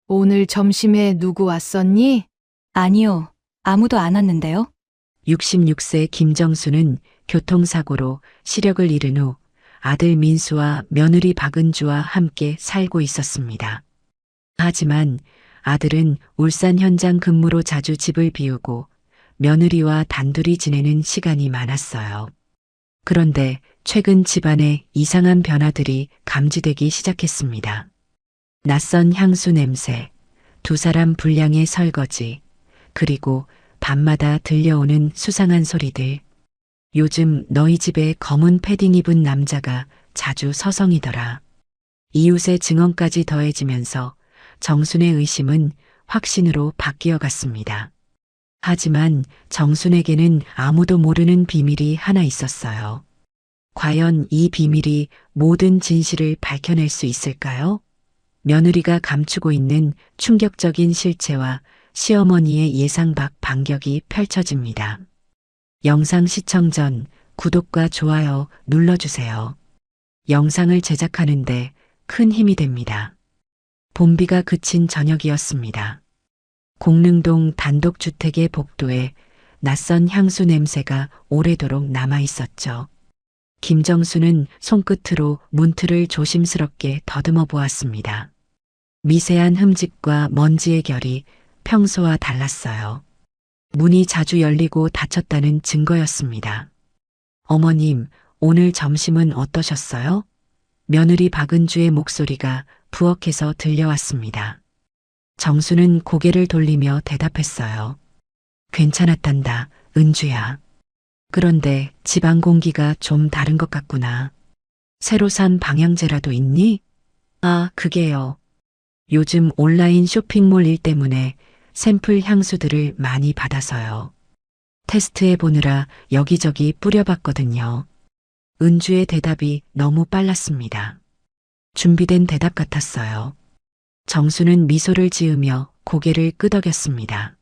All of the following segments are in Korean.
오늘 점심에 누구 왔었니? 아니요. 아무도 안 왔는데요. 66세 김정수는 교통사고로 시력을 잃은 후 아들 민수와 며느리 박은주와 함께 살고 있었습니다. 하지만 아들은 울산 현장 근무로 자주 집을 비우고 며느리와 단둘이 지내는 시간이 많았어요. 그런데 최근 집안에 이상한 변화들이 감지되기 시작했습니다. 낯선 향수 냄새, 두 사람 분량의 설거지, 그리고 밤마다 들려오는 수상한 소리들. 요즘 너희 집에 검은 패딩 입은 남자가 자주 서성이더라. 이웃의 증언까지 더해지면서 정순의 의심은 확신으로 바뀌어 갔습니다. 하지만 정순에게는 아무도 모르는 비밀이 하나 있었어요. 과연 이 비밀이 모든 진실을 밝혀낼 수 있을까요? 며느리가 감추고 있는 충격적인 실체와 시어머니의 예상 밖 반격이 펼쳐집니다. 영상 시청 전 구독과 좋아요 눌러주세요. 영상을 제작하는데 큰 힘이 됩니다. 봄비가 그친 저녁이었습니다. 공릉동 단독주택의 복도에 낯선 향수 냄새가 오래도록 남아 있었죠. 김정수는 손끝으로 문틀을 조심스럽게 더듬어 보았습니다. 미세한 흠집과 먼지의 결이 평소와 달랐어요. 문이 자주 열리고 닫혔다는 증거였습니다. 어머님, 오늘 점심은 어떠셨어요? 며느리 박은주의 목소리가 부엌에서 들려왔습니다. 정수는 고개를 돌리며 대답했어요. 괜찮았단다, 은주야. 그런데 집안 공기가 좀 다른 것 같구나. 새로 산 방향제라도 있니? 아, 그게요. 요즘 온라인 쇼핑몰 일 때문에 샘플 향수들을 많이 받아서요. 테스트해 보느라 여기저기 뿌려봤거든요. 은주의 대답이 너무 빨랐습니다. 준비된 대답 같았어요. 정수는 미소를 지으며 고개를 끄덕였습니다.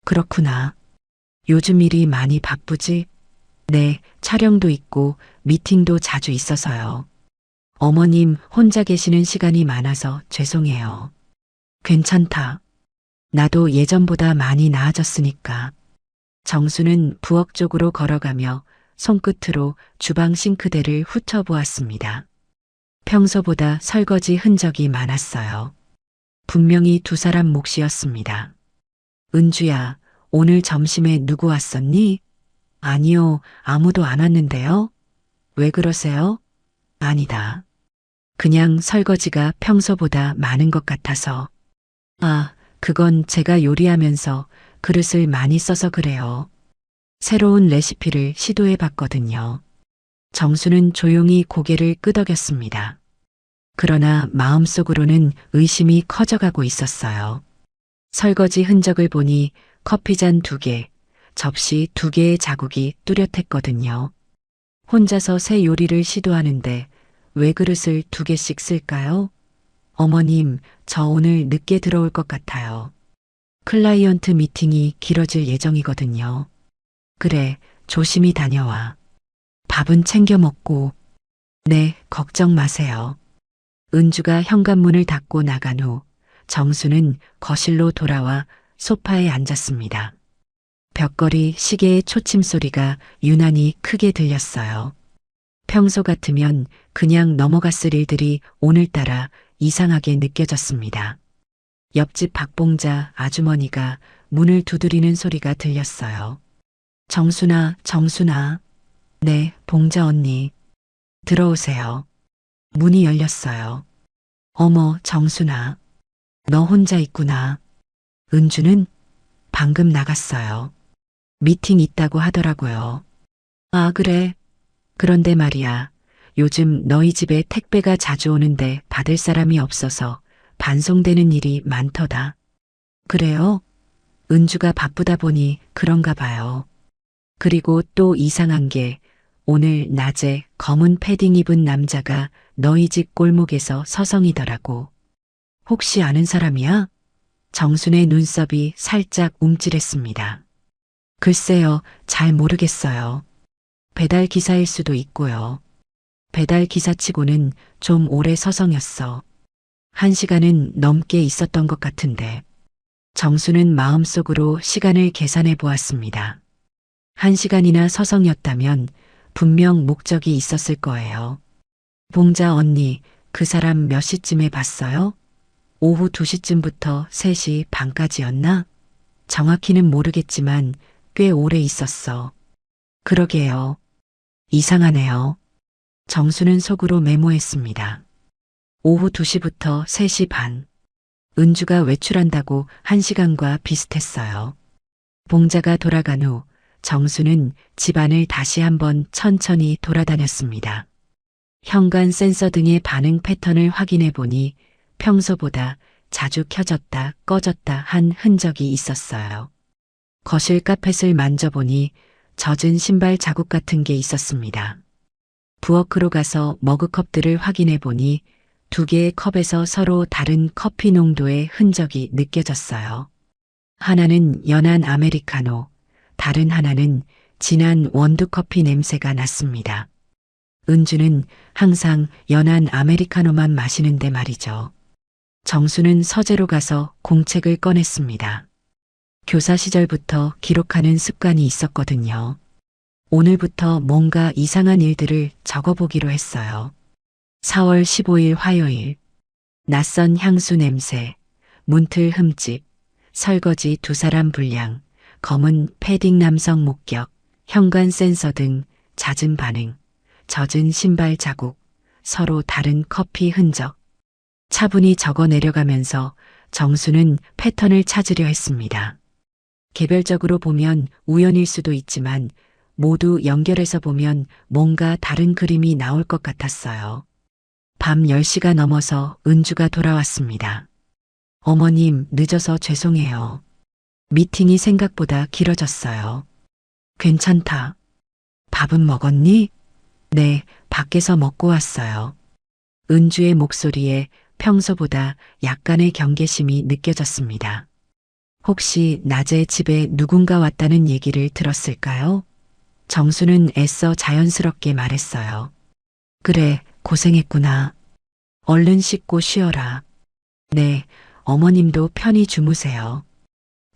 그렇구나. 요즘 일이 많이 바쁘지? 네, 촬영도 있고 미팅도 자주 있어서요. 어머님 혼자 계시는 시간이 많아서 죄송해요. 괜찮다. 나도 예전보다 많이 나아졌으니까. 정수는 부엌 쪽으로 걸어가며 손끝으로 주방 싱크대를 훑어보았습니다. 평소보다 설거지 흔적이 많았어요. 분명히 두 사람 몫이었습니다. 은주야, 오늘 점심에 누구 왔었니? 아니요, 아무도 안 왔는데요. 왜 그러세요? 아니다. 그냥 설거지가 평소보다 많은 것 같아서. 아, 그건 제가 요리하면서 그릇을 많이 써서 그래요. 새로운 레시피를 시도해 봤거든요. 정수는 조용히 고개를 끄덕였습니다. 그러나 마음속으로는 의심이 커져가고 있었어요. 설거지 흔적을 보니 커피잔 2개, 접시 2개의 자국이 뚜렷했거든요. 혼자서 새 요리를 시도하는데 왜 그릇을 2개씩 쓸까요? 어머님, 저 오늘 늦게 들어올 것 같아요. 클라이언트 미팅이 길어질 예정이거든요. 그래, 조심히 다녀와. 밥은 챙겨 먹고. 네, 걱정 마세요. 은주가 현관문을 닫고 나간 후 정수는 거실로 돌아와 소파에 앉았습니다. 벽걸이 시계의 초침 소리가 유난히 크게 들렸어요. 평소 같으면 그냥 넘어갔을 일들이 오늘따라 이상하게 느껴졌습니다. 옆집 박봉자 아주머니가 문을 두드리는 소리가 들렸어요. 정순아, 정순아. 네, 봉자 언니. 들어오세요. 문이 열렸어요. 어머, 정순아. 너 혼자 있구나. 은주는 방금 나갔어요. 미팅 있다고 하더라고요. 아, 그래. 그런데 말이야. 요즘 너희 집에 택배가 자주 오는데 받을 사람이 없어서 반송되는 일이 많더다. 그래요? 은주가 바쁘다 보니 그런가 봐요. 그리고 또 이상한 게 오늘 낮에 검은 패딩 입은 남자가 너희 집 골목에서 서성이더라고. 혹시 아는 사람이야? 정순의 눈썹이 살짝 움찔했습니다. 글쎄요, 잘 모르겠어요. 배달 기사일 수도 있고요. 배달 기사치고는 좀 오래 서성였어. 1시간은 넘게 있었던 것 같은데. 정수는 마음속으로 시간을 계산해 보았습니다. 1시간이나 서성였다면 분명 목적이 있었을 거예요. 봉자 언니, 그 사람 몇 시쯤에 봤어요? 오후 2시쯤부터 3시 반까지였나? 정확히는 모르겠지만 꽤 오래 있었어. 그러게요. 이상하네요. 정수는 속으로 메모했습니다. 오후 2시부터 3시 반. 은주가 외출한다고 1시간과 비슷했어요. 봉자가 돌아간 후 정수는 집안을 다시 한번 천천히 돌아다녔습니다. 현관 센서 등의 반응 패턴을 확인해 보니 평소보다 자주 켜졌다 꺼졌다 한 흔적이 있었어요. 거실 카펫을 만져보니 젖은 신발 자국 같은 게 있었습니다. 부엌으로 가서 머그컵들을 확인해 보니 2개의 컵에서 서로 다른 커피 농도의 흔적이 느껴졌어요. 하나는 연한 아메리카노, 다른 하나는 진한 원두커피 냄새가 났습니다. 은주는 항상 연한 아메리카노만 마시는데 말이죠. 정수는 서재로 가서 공책을 꺼냈습니다. 교사 시절부터 기록하는 습관이 있었거든요. 오늘부터 뭔가 이상한 일들을 적어보기로 했어요. 4월 15일 화요일. 낯선 향수 냄새, 문틀 흠집, 설거지 2사람 분량, 검은 패딩 남성 목격, 현관 센서 등 잦은 반응, 젖은 신발 자국, 서로 다른 커피 흔적. 차분히 적어 내려가면서 정수는 패턴을 찾으려 했습니다. 개별적으로 보면 우연일 수도 있지만 모두 연결해서 보면 뭔가 다른 그림이 나올 것 같았어요. 밤 10시가 넘어서 은주가 돌아왔습니다. 어머님, 늦어서 죄송해요. 미팅이 생각보다 길어졌어요. 괜찮다. 밥은 먹었니? 네, 밖에서 먹고 왔어요. 은주의 목소리에 평소보다 약간의 경계심이 느껴졌습니다. 혹시 낮에 집에 누군가 왔다는 얘기를 들었을까요? 정수는 애써 자연스럽게 말했어요. 그래, 고생했구나. 얼른 씻고 쉬어라. 네, 어머님도 편히 주무세요.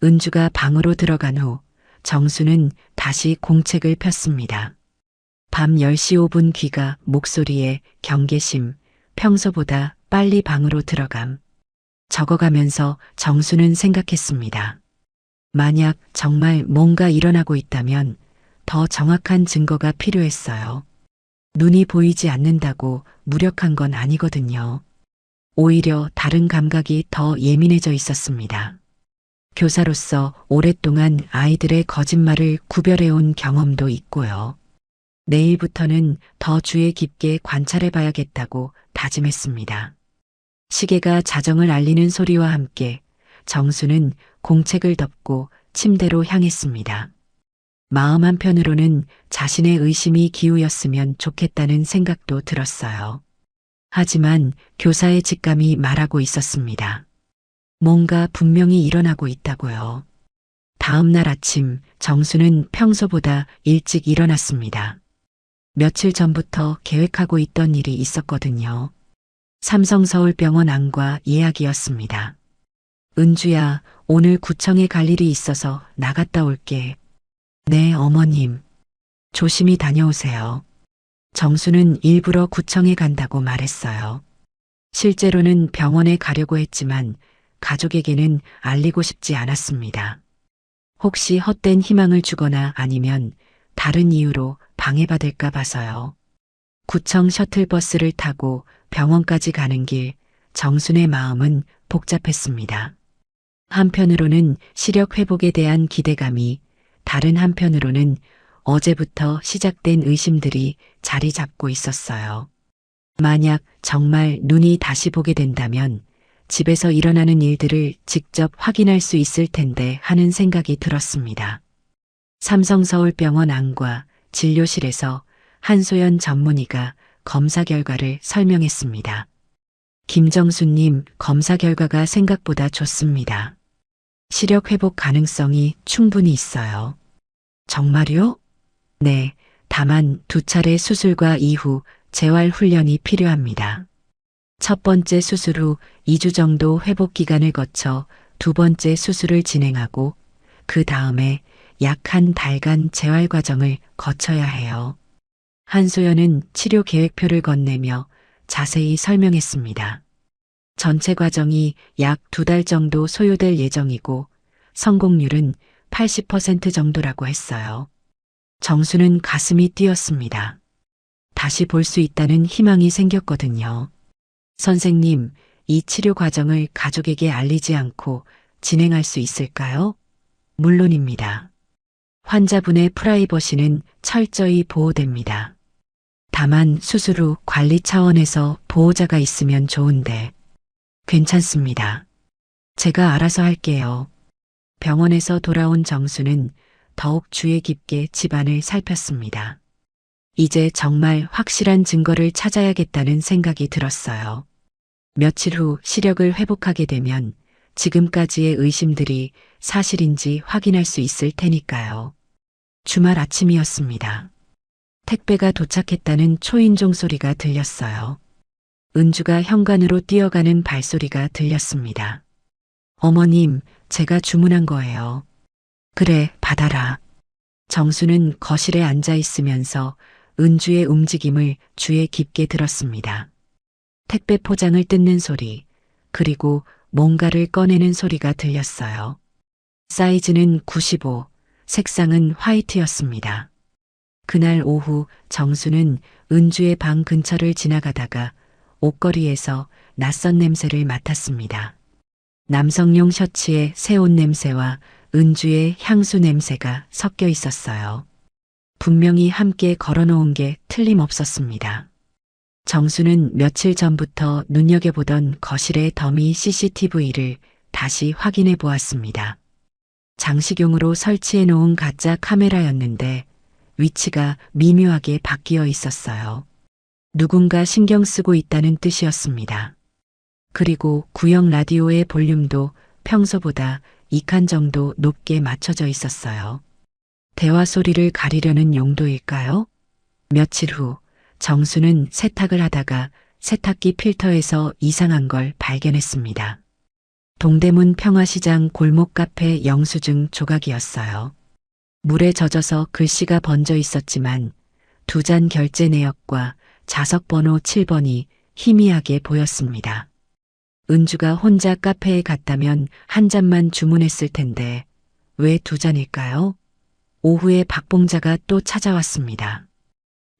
은주가 방으로 들어간 후 정수는 다시 공책을 폈습니다. 밤 10시 5분 귀가 목소리에 경계심, 평소보다 빨리 방으로 들어감. 적어가면서 정수는 생각했습니다. 만약 정말 뭔가 일어나고 있다면 더 정확한 증거가 필요했어요. 눈이 보이지 않는다고 무력한 건 아니거든요. 오히려 다른 감각이 더 예민해져 있었습니다. 교사로서 오랫동안 아이들의 거짓말을 구별해온 경험도 있고요. 내일부터는 더 주의 깊게 관찰해봐야겠다고 다짐했습니다. 시계가 자정을 알리는 소리와 함께 정수는 공책을 덮고 침대로 향했습니다. 마음 한편으로는 자신의 의심이 기우였으면 좋겠다는 생각도 들었어요. 하지만 교사의 직감이 말하고 있었습니다. 뭔가 분명히 일어나고 있다고요. 다음 날 아침 정수는 평소보다 일찍 일어났습니다. 며칠 전부터 계획하고 있던 일이 있었거든요. 삼성서울병원 안과 예약이었습니다. 은주야, 오늘 구청에 갈 일이 있어서 나갔다 올게. 네, 어머님. 조심히 다녀오세요. 정수는 일부러 구청에 간다고 말했어요. 실제로는 병원에 가려고 했지만 가족에게는 알리고 싶지 않았습니다. 혹시 헛된 희망을 주거나 아니면 다른 이유로 방해받을까 봐서요. 구청 셔틀버스를 타고 병원까지 가는 길, 정순의 마음은 복잡했습니다. 한편으로는 시력 회복에 대한 기대감이, 다른 한편으로는 어제부터 시작된 의심들이 자리 잡고 있었어요. 만약 정말 눈이 다시 보게 된다면 집에서 일어나는 일들을 직접 확인할 수 있을 텐데 하는 생각이 들었습니다. 삼성서울병원 안과 진료실에서 한소연 전문의가 검사 결과를 설명했습니다. 김정수님, 검사 결과가 생각보다 좋습니다. 시력 회복 가능성이 충분히 있어요. 정말요? 네, 다만 2차례 수술과 이후 재활 훈련이 필요합니다. 첫 번째 수술 후 2주 정도 회복 기간을 거쳐 두 번째 수술을 진행하고 그 다음에 약 한 달간 재활 과정을 거쳐야 해요. 한소연은 치료 계획표를 건네며 자세히 설명했습니다. 전체 과정이 약 2달 정도 소요될 예정이고 성공률은 80% 정도라고 했어요. 정수는 가슴이 뛰었습니다. 다시 볼 수 있다는 희망이 생겼거든요. 선생님, 이 치료 과정을 가족에게 알리지 않고 진행할 수 있을까요? 물론입니다. 환자분의 프라이버시는 철저히 보호됩니다. 다만 수술 후 관리 차원에서 보호자가 있으면 좋은데. 괜찮습니다. 제가 알아서 할게요. 병원에서 돌아온 정수는 더욱 주의 깊게 집안을 살폈습니다. 이제 정말 확실한 증거를 찾아야겠다는 생각이 들었어요. 며칠 후 시력을 회복하게 되면 지금까지의 의심들이 사실인지 확인할 수 있을 테니까요. 주말 아침이었습니다. 택배가 도착했다는 초인종 소리가 들렸어요. 은주가 현관으로 뛰어가는 발소리가 들렸습니다. 어머님, 제가 주문한 거예요. 그래, 받아라. 정수는 거실에 앉아 있으면서 은주의 움직임을 주의 깊게 들었습니다. 택배 포장을 뜯는 소리, 그리고 뭔가를 꺼내는 소리가 들렸어요. 사이즈는 95, 색상은 화이트였습니다. 그날 오후 정수는 은주의 방 근처를 지나가다가 옷걸이에서 낯선 냄새를 맡았습니다. 남성용 셔츠의 새 옷 냄새와 은주의 향수 냄새가 섞여 있었어요. 분명히 함께 걸어놓은 게 틀림없었습니다. 정수는 며칠 전부터 눈여겨보던 거실의 더미 CCTV를 다시 확인해 보았습니다. 장식용으로 설치해 놓은 가짜 카메라였는데 위치가 미묘하게 바뀌어 있었어요. 누군가 신경 쓰고 있다는 뜻이었습니다. 그리고 구형 라디오의 볼륨도 평소보다 2칸 정도 높게 맞춰져 있었어요. 대화 소리를 가리려는 용도일까요? 며칠 후 정수는 세탁을 하다가 세탁기 필터에서 이상한 걸 발견했습니다. 동대문 평화시장 골목 카페 영수증 조각이었어요. 물에 젖어서 글씨가 번져 있었지만 2잔 결제 내역과 자석 번호 7번이 희미하게 보였습니다. 은주가 혼자 카페에 갔다면 한 잔만 주문했을 텐데 왜 2잔일까요? 오후에 박봉자가 또 찾아왔습니다.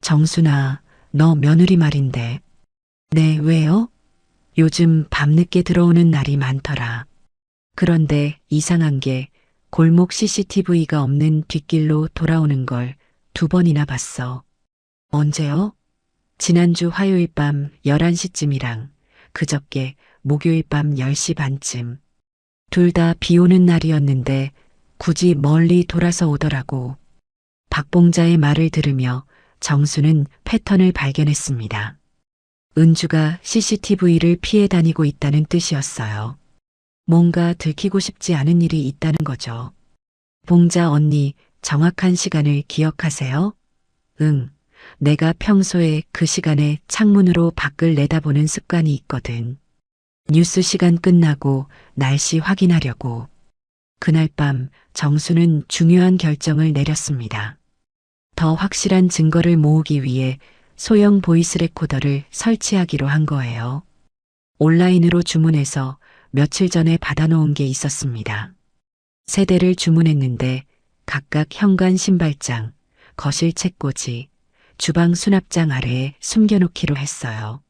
정순아, 너 며느리 말인데. 네, 왜요? 요즘 밤늦게 들어오는 날이 많더라. 그런데 이상한 게 골목 CCTV가 없는 뒷길로 돌아오는 걸 2번이나 봤어. 언제요? 지난주 화요일 밤 11시쯤이랑 그저께 목요일 밤 10시 반쯤. 둘 다 비 오는 날이었는데 굳이 멀리 돌아서 오더라고. 박봉자의 말을 들으며 정수는 패턴을 발견했습니다. 은주가 CCTV를 피해 다니고 있다는 뜻이었어요. 뭔가 들키고 싶지 않은 일이 있다는 거죠. 봉자 언니, 정확한 시간을 기억하세요? 응, 내가 평소에 그 시간에 창문으로 밖을 내다보는 습관이 있거든. 뉴스 시간 끝나고 날씨 확인하려고. 그날 밤 정수는 중요한 결정을 내렸습니다. 더 확실한 증거를 모으기 위해 소형 보이스 레코더를 설치하기로 한 거예요. 온라인으로 주문해서 며칠 전에 받아놓은 게 있었습니다. 3대를 주문했는데 각각 현관 신발장, 거실 책꽂이, 주방 수납장 아래에 숨겨놓기로 했어요.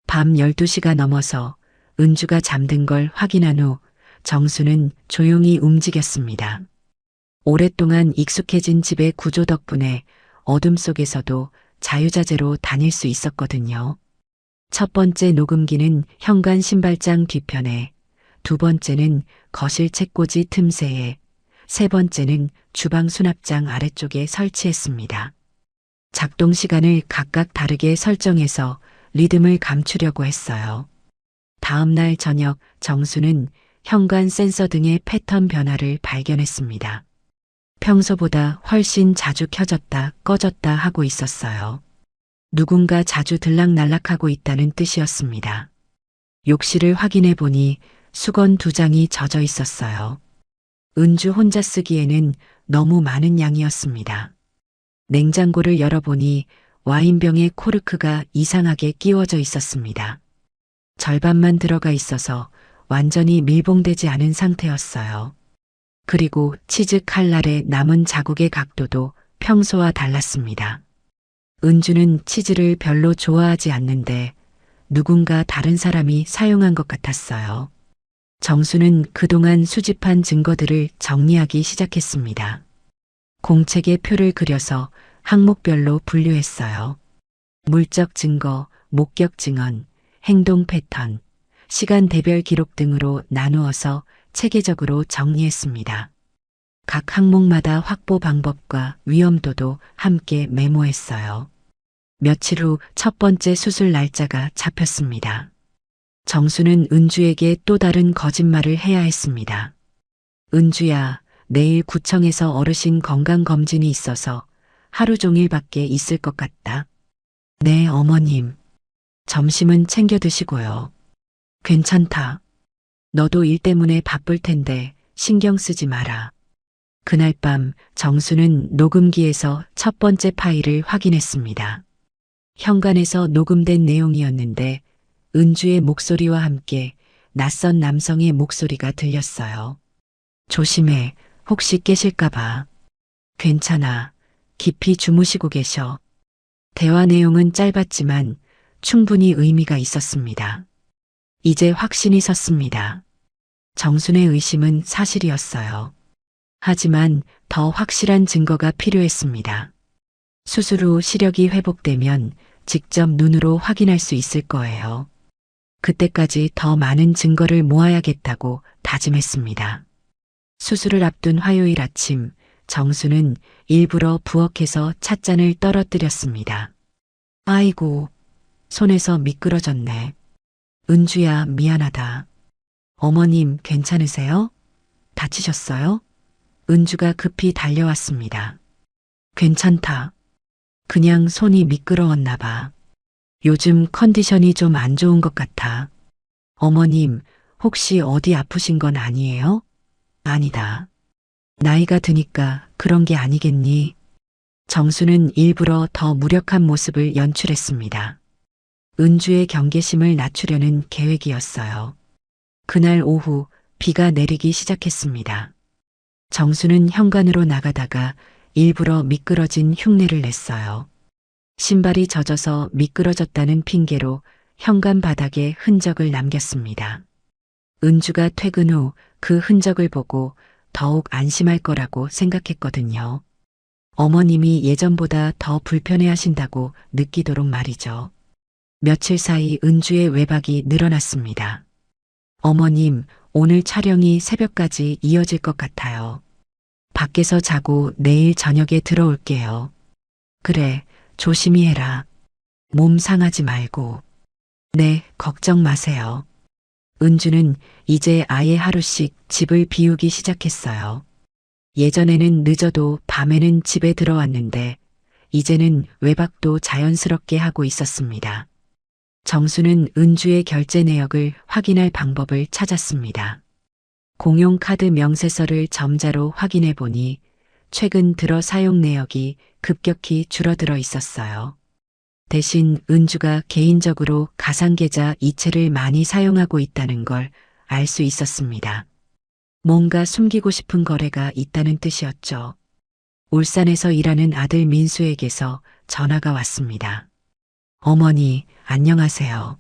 밤 12시가 넘어서 은주가 잠든 걸 확인한 후 정수는 조용히 움직였습니다. 오랫동안 익숙해진 집의 구조 덕분에 어둠 속에서도 자유자재로 다닐 수 있었거든요. 첫 번째 녹음기는 현관 신발장 뒤편에, 2번째는 거실 책꽂이 틈새에, 3번째는 주방 수납장 아래쪽에 설치했습니다. 작동 시간을 각각 다르게 설정해서 리듬을 감추려고 했어요. 다음 날 저녁 정수는 현관 센서 등의 패턴 변화를 발견했습니다. 평소보다 훨씬 자주 켜졌다 꺼졌다 하고 있었어요. 누군가 자주 들락날락하고 있다는 뜻이었습니다. 욕실을 확인해 보니 수건 2장이 젖어 있었어요. 은주 혼자 쓰기에는 너무 많은 양이었습니다. 냉장고를 열어보니 와인병에 코르크가 이상하게 끼워져 있었습니다. 절반만 들어가 있어서 완전히 밀봉되지 않은 상태였어요. 그리고 치즈 칼날의 남은 자국의 각도도 평소와 달랐습니다. 은주는 치즈를 별로 좋아하지 않는데 누군가 다른 사람이 사용한 것 같았어요. 정수는 그동안 수집한 증거들을 정리하기 시작했습니다. 공책에 표를 그려서 항목별로 분류했어요. 물적 증거, 목격 증언, 행동 패턴, 시간 대별 기록 등으로 나누어서 체계적으로 정리했습니다. 각 항목마다 확보 방법과 위험도도 함께 메모했어요. 며칠 후 첫 번째 수술 날짜가 잡혔습니다. 정수는 은주에게 또 다른 거짓말을 해야 했습니다. 은주야, 내일 구청에서 어르신 건강검진이 있어서 하루 종일밖에 있을 것 같다. 네, 어머님. 점심은 챙겨 드시고요. 괜찮다. 너도 일 때문에 바쁠 텐데 신경 쓰지 마라. 그날 밤 정수는 녹음기에서 첫 번째 파일을 확인했습니다. 현관에서 녹음된 내용이었는데 은주의 목소리와 함께 낯선 남성의 목소리가 들렸어요. 조심해. 혹시 깨실까봐. 괜찮아. 깊이 주무시고 계셔. 대화 내용은 짧았지만 충분히 의미가 있었습니다. 이제 확신이 섰습니다. 정순의 의심은 사실이었어요. 하지만 더 확실한 증거가 필요했습니다. 수술 후 시력이 회복되면 직접 눈으로 확인할 수 있을 거예요. 그때까지 더 많은 증거를 모아야겠다고 다짐했습니다. 수술을 앞둔 화요일 아침, 정수는 일부러 부엌에서 찻잔을 떨어뜨렸습니다. 아이고, 손에서 미끄러졌네. 은주야, 미안하다. 어머님, 괜찮으세요? 다치셨어요? 은주가 급히 달려왔습니다. 괜찮다. 그냥 손이 미끄러웠나 봐. 요즘 컨디션이 좀 안 좋은 것 같아. 어머님, 혹시 어디 아프신 건 아니에요? 아니다. 나이가 드니까 그런 게 아니겠니? 정수는 일부러 더 무력한 모습을 연출했습니다. 은주의 경계심을 낮추려는 계획이었어요. 그날 오후 비가 내리기 시작했습니다. 정수는 현관으로 나가다가 일부러 미끄러진 흉내를 냈어요. 신발이 젖어서 미끄러졌다는 핑계로 현관 바닥에 흔적을 남겼습니다. 은주가 퇴근 후 그 흔적을 보고 더욱 안심할 거라고 생각했거든요. 어머님이 예전보다 더 불편해하신다고 느끼도록 말이죠. 며칠 사이 은주의 외박이 늘어났습니다. 어머님, 오늘 촬영이 새벽까지 이어질 것 같아요. 밖에서 자고 내일 저녁에 들어올게요. 그래, 조심히 해라. 몸 상하지 말고. 네, 걱정 마세요. 은주는 이제 아예 하루씩 집을 비우기 시작했어요. 예전에는 늦어도 밤에는 집에 들어왔는데 이제는 외박도 자연스럽게 하고 있었습니다. 정수는 은주의 결제 내역을 확인할 방법을 찾았습니다. 공용카드 명세서를 점자로 확인해 보니 최근 들어 사용 내역이 급격히 줄어들어 있었어요. 대신 은주가 개인적으로 가상계좌 이체를 많이 사용하고 있다는 걸 알 수 있었습니다. 뭔가 숨기고 싶은 거래가 있다는 뜻이었죠. 울산에서 일하는 아들 민수에게서 전화가 왔습니다. 어머니, 안녕하세요.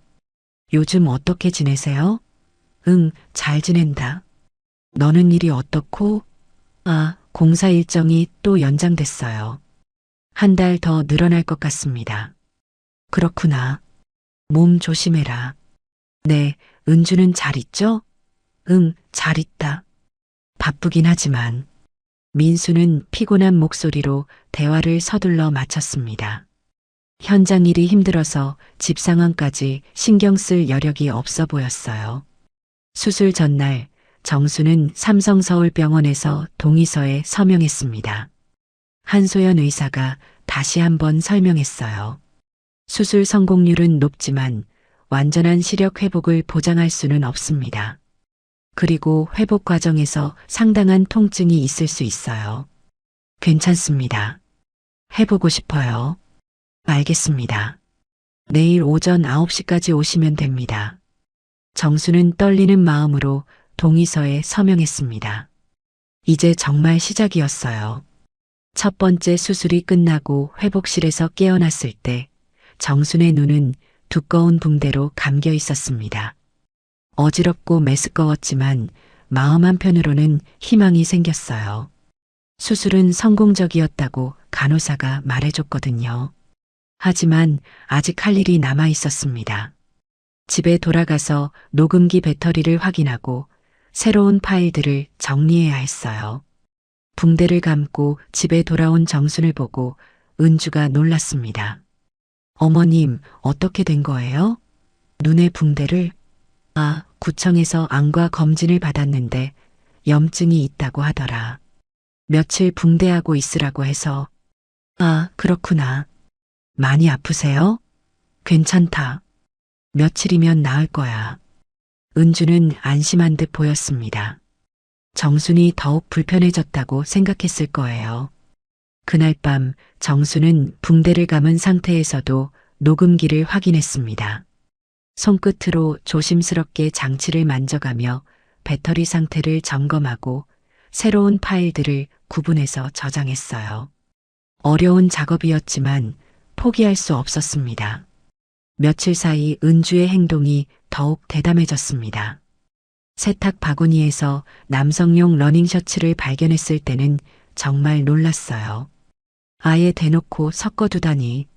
요즘 어떻게 지내세요? 응, 잘 지낸다. 너는 일이 어떻고? 아, 공사 일정이 또 연장됐어요. 한 달 더 늘어날 것 같습니다. 그렇구나. 몸 조심해라. 네, 은주는 잘 있죠? 응, 잘 있다. 바쁘긴 하지만. 민수는 피곤한 목소리로 대화를 서둘러 마쳤습니다. 현장 일이 힘들어서 집 상황까지 신경 쓸 여력이 없어 보였어요. 수술 전날 정수는 삼성서울병원에서 동의서에 서명했습니다. 한소연 의사가 다시 한번 설명했어요. 수술 성공률은 높지만 완전한 시력 회복을 보장할 수는 없습니다. 그리고 회복 과정에서 상당한 통증이 있을 수 있어요. 괜찮습니다. 해보고 싶어요. 알겠습니다. 내일 오전 9시까지 오시면 됩니다. 정수는 떨리는 마음으로 동의서에 서명했습니다. 이제 정말 시작이었어요. 첫 번째 수술이 끝나고 회복실에서 깨어났을 때 정순의 눈은 두꺼운 붕대로 감겨 있었습니다. 어지럽고 메스꺼웠지만 마음 한편으로는 희망이 생겼어요. 수술은 성공적이었다고 간호사가 말해줬거든요. 하지만 아직 할 일이 남아 있었습니다. 집에 돌아가서 녹음기 배터리를 확인하고 새로운 파일들을 정리해야 했어요. 붕대를 감고 집에 돌아온 정순을 보고 은주가 놀랐습니다. 어머님, 어떻게 된 거예요? 눈에 붕대를? 구청에서 안과 검진을 받았는데 염증이 있다고 하더라. 며칠 붕대하고 있으라고 해서. 그렇구나. 많이 아프세요? 괜찮다. 며칠이면 나을 거야. 은주는 안심한 듯 보였습니다. 정순이 더욱 불편해졌다고 생각했을 거예요. 그날 밤 정순은 붕대를 감은 상태에서도 녹음기를 확인했습니다. 손끝으로 조심스럽게 장치를 만져가며 배터리 상태를 점검하고 새로운 파일들을 구분해서 저장했어요. 어려운 작업이었지만 포기할 수 없었습니다. 며칠 사이 은주의 행동이 더욱 대담해졌습니다. 세탁 바구니에서 남성용 러닝 셔츠를 발견했을 때는 정말 놀랐어요. 아예 대놓고 섞어두다니.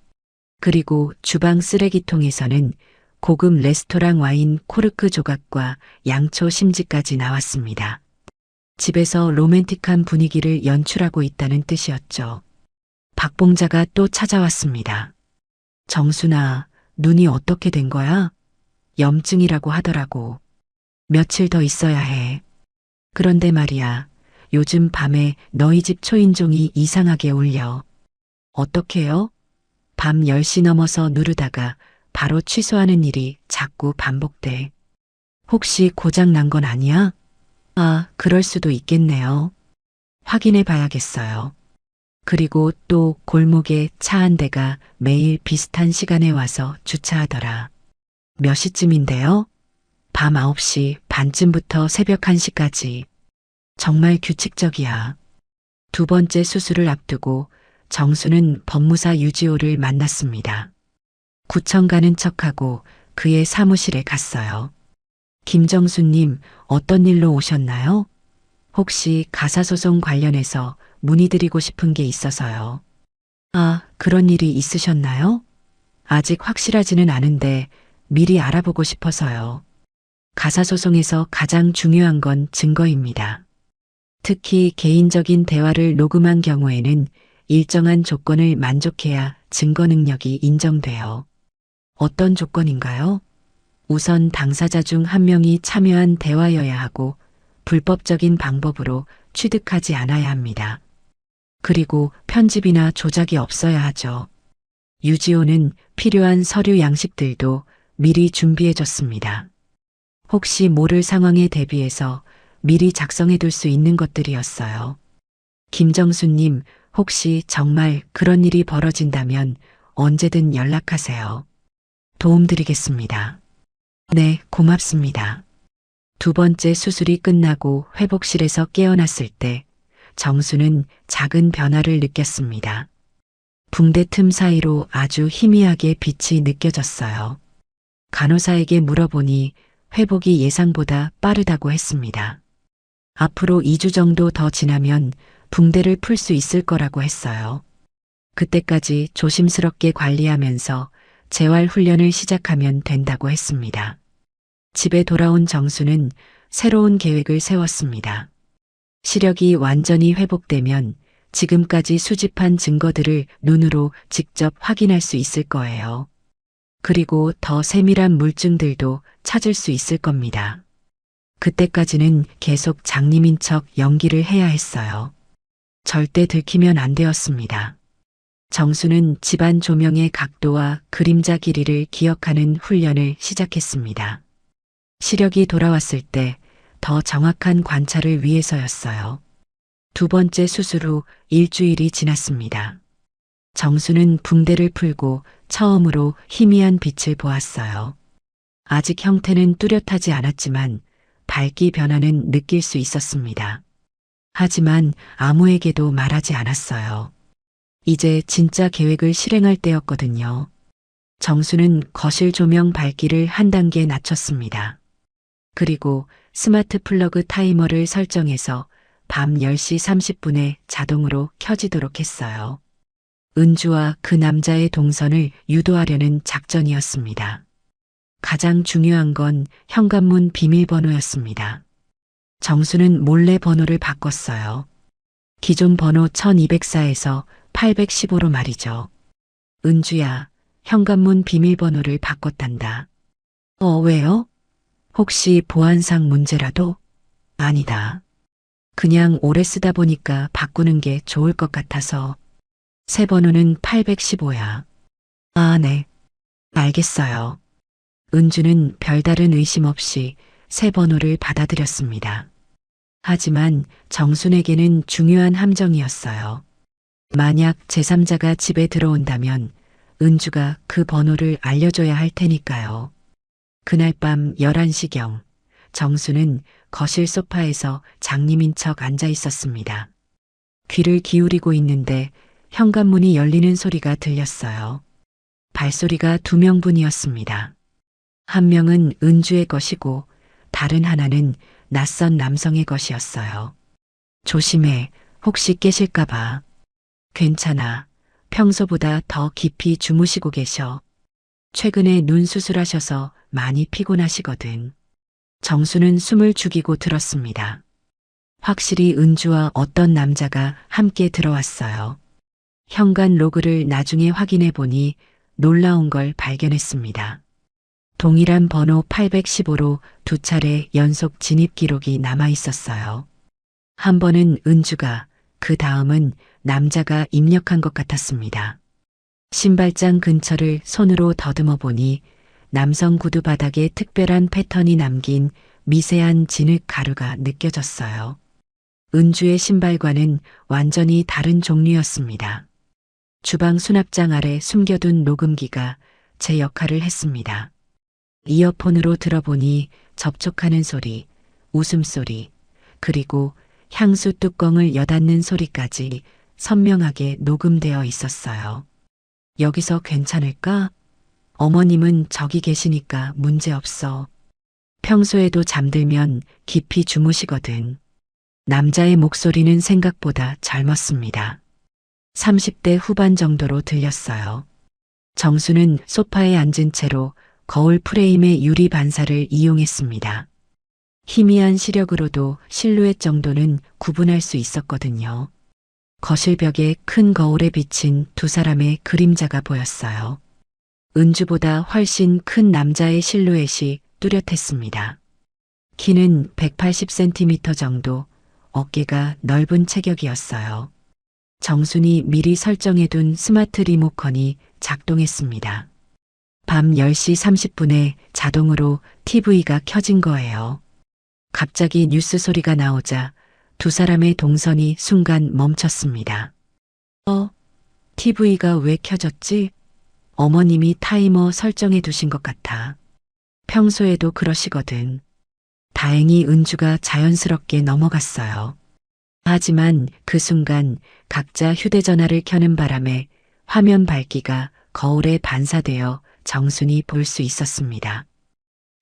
그리고 주방 쓰레기통에서는 고급 레스토랑 와인 코르크 조각과 양초 심지까지 나왔습니다. 집에서 로맨틱한 분위기를 연출하고 있다는 뜻이었죠. 박봉자가 또 찾아왔습니다. 정순아, 눈이 어떻게 된 거야? 염증이라고 하더라고. 며칠 더 있어야 해. 그런데 말이야, 요즘 밤에 너희 집 초인종이 이상하게 울려. 어떡해요? 밤 10시 넘어서 누르다가 바로 취소하는 일이 자꾸 반복돼. 혹시 고장 난 건 아니야? 그럴 수도 있겠네요. 확인해 봐야겠어요. 그리고 또 골목에 차 한 대가 매일 비슷한 시간에 와서 주차하더라. 몇 시쯤인데요? 밤 9시 반쯤부터 새벽 1시까지. 정말 규칙적이야. 두 번째 수술을 앞두고 정수는 법무사 유지호를 만났습니다. 구청 가는 척하고 그의 사무실에 갔어요. 김정수님, 어떤 일로 오셨나요? 혹시 가사소송 관련해서 문의드리고 싶은 게 있어서요. 그런 일이 있으셨나요? 아직 확실하지는 않은데 미리 알아보고 싶어서요. 가사소송에서 가장 중요한 건 증거입니다. 특히 개인적인 대화를 녹음한 경우에는 일정한 조건을 만족해야 증거 능력이 인정돼요. 어떤 조건인가요? 우선 당사자 중 한 명이 참여한 대화여야 하고 불법적인 방법으로 취득하지 않아야 합니다. 그리고 편집이나 조작이 없어야 하죠. 유지호는 필요한 서류 양식들도 미리 준비해줬습니다. 혹시 모를 상황에 대비해서 미리 작성해둘 수 있는 것들이었어요. 김정수님, 혹시 정말 그런 일이 벌어진다면 언제든 연락하세요. 도움드리겠습니다. 네, 고맙습니다. 두 번째 수술이 끝나고 회복실에서 깨어났을 때 정수는 작은 변화를 느꼈습니다. 붕대 틈 사이로 아주 희미하게 빛이 느껴졌어요. 간호사에게 물어보니 회복이 예상보다 빠르다고 했습니다. 앞으로 2주 정도 더 지나면 붕대를 풀 수 있을 거라고 했어요. 그때까지 조심스럽게 관리하면서 재활 훈련을 시작하면 된다고 했습니다. 집에 돌아온 정수는 새로운 계획을 세웠습니다. 시력이 완전히 회복되면 지금까지 수집한 증거들을 눈으로 직접 확인할 수 있을 거예요. 그리고 더 세밀한 물증들도 찾을 수 있을 겁니다. 그때까지는 계속 장님인 척 연기를 해야 했어요. 절대 들키면 안 되었습니다. 정수는 집안 조명의 각도와 그림자 길이를 기억하는 훈련을 시작했습니다. 시력이 돌아왔을 때 더 정확한 관찰을 위해서였어요. 두 번째 수술 후 일주일이 지났습니다. 정수는 붕대를 풀고 처음으로 희미한 빛을 보았어요. 아직 형태는 뚜렷하지 않았지만 밝기 변화는 느낄 수 있었습니다. 하지만 아무에게도 말하지 않았어요. 이제 진짜 계획을 실행할 때였거든요. 정수는 거실 조명 밝기를 한 단계 낮췄습니다. 그리고 스마트 플러그 타이머를 설정해서 밤 10시 30분에 자동으로 켜지도록 했어요. 은주와 그 남자의 동선을 유도하려는 작전이었습니다. 가장 중요한 건 현관문 비밀번호였습니다. 정수는 몰래 번호를 바꿨어요. 기존 번호 1204에서 815로 말이죠. 은주야, 현관문 비밀번호를 바꿨단다. 왜요? 혹시 보안상 문제라도? 아니다. 그냥 오래 쓰다 보니까 바꾸는 게 좋을 것 같아서. 새 번호는 815야. 아, 네. 알겠어요. 은주는 별다른 의심 없이 새 번호를 받아들였습니다. 하지만 정순에게는 중요한 함정이었어요. 만약 제3자가 집에 들어온다면 은주가 그 번호를 알려줘야 할 테니까요. 그날 밤 11시경 정수는 거실 소파에서 장님인 척 앉아 있었습니다. 귀를 기울이고 있는데 현관문이 열리는 소리가 들렸어요. 발소리가 2명분이었습니다. 한 명은 은주의 것이고 다른 하나는 낯선 남성의 것이었어요. 조심해, 혹시 깨실까봐. 괜찮아. 평소보다 더 깊이 주무시고 계셔. 최근에 눈 수술하셔서 많이 피곤하시거든. 정수는 숨을 죽이고 들었습니다. 확실히 은주와 어떤 남자가 함께 들어왔어요. 현관 로그를 나중에 확인해 보니 놀라운 걸 발견했습니다. 동일한 번호 815로 2차례 연속 진입 기록이 남아 있었어요. 한 번은 은주가, 그 다음은 남자가 입력한 것 같았습니다. 신발장 근처를 손으로 더듬어 보니 남성 구두 바닥에 특별한 패턴이 남긴 미세한 진흙 가루가 느껴졌어요. 은주의 신발과는 완전히 다른 종류였습니다. 주방 수납장 아래 숨겨둔 녹음기가 제 역할을 했습니다. 이어폰으로 들어보니 접촉하는 소리, 웃음소리, 그리고 향수 뚜껑을 여닫는 소리까지 선명하게 녹음되어 있었어요. 여기서 괜찮을까? 어머님은 저기 계시니까 문제없어. 평소에도 잠들면 깊이 주무시거든. 남자의 목소리는 생각보다 젊었습니다. 30대 후반 정도로 들렸어요. 정수는 소파에 앉은 채로 거울 프레임의 유리 반사를 이용했습니다. 희미한 시력으로도 실루엣 정도는 구분할 수 있었거든요. 거실 벽에 큰 거울에 비친 두 사람의 그림자가 보였어요. 은주보다 훨씬 큰 남자의 실루엣이 뚜렷했습니다. 키는 180cm 정도, 어깨가 넓은 체격이었어요. 정순이 미리 설정해둔 스마트 리모컨이 작동했습니다. 밤 10시 30분에 자동으로 TV가 켜진 거예요. 갑자기 뉴스 소리가 나오자 두 사람의 동선이 순간 멈췄습니다. TV가 왜 켜졌지? 어머님이 타이머 설정해 두신 것 같아. 평소에도 그러시거든. 다행히 은주가 자연스럽게 넘어갔어요. 하지만 그 순간 각자 휴대전화를 켜는 바람에 화면 밝기가 거울에 반사되어 정순이 볼 수 있었습니다.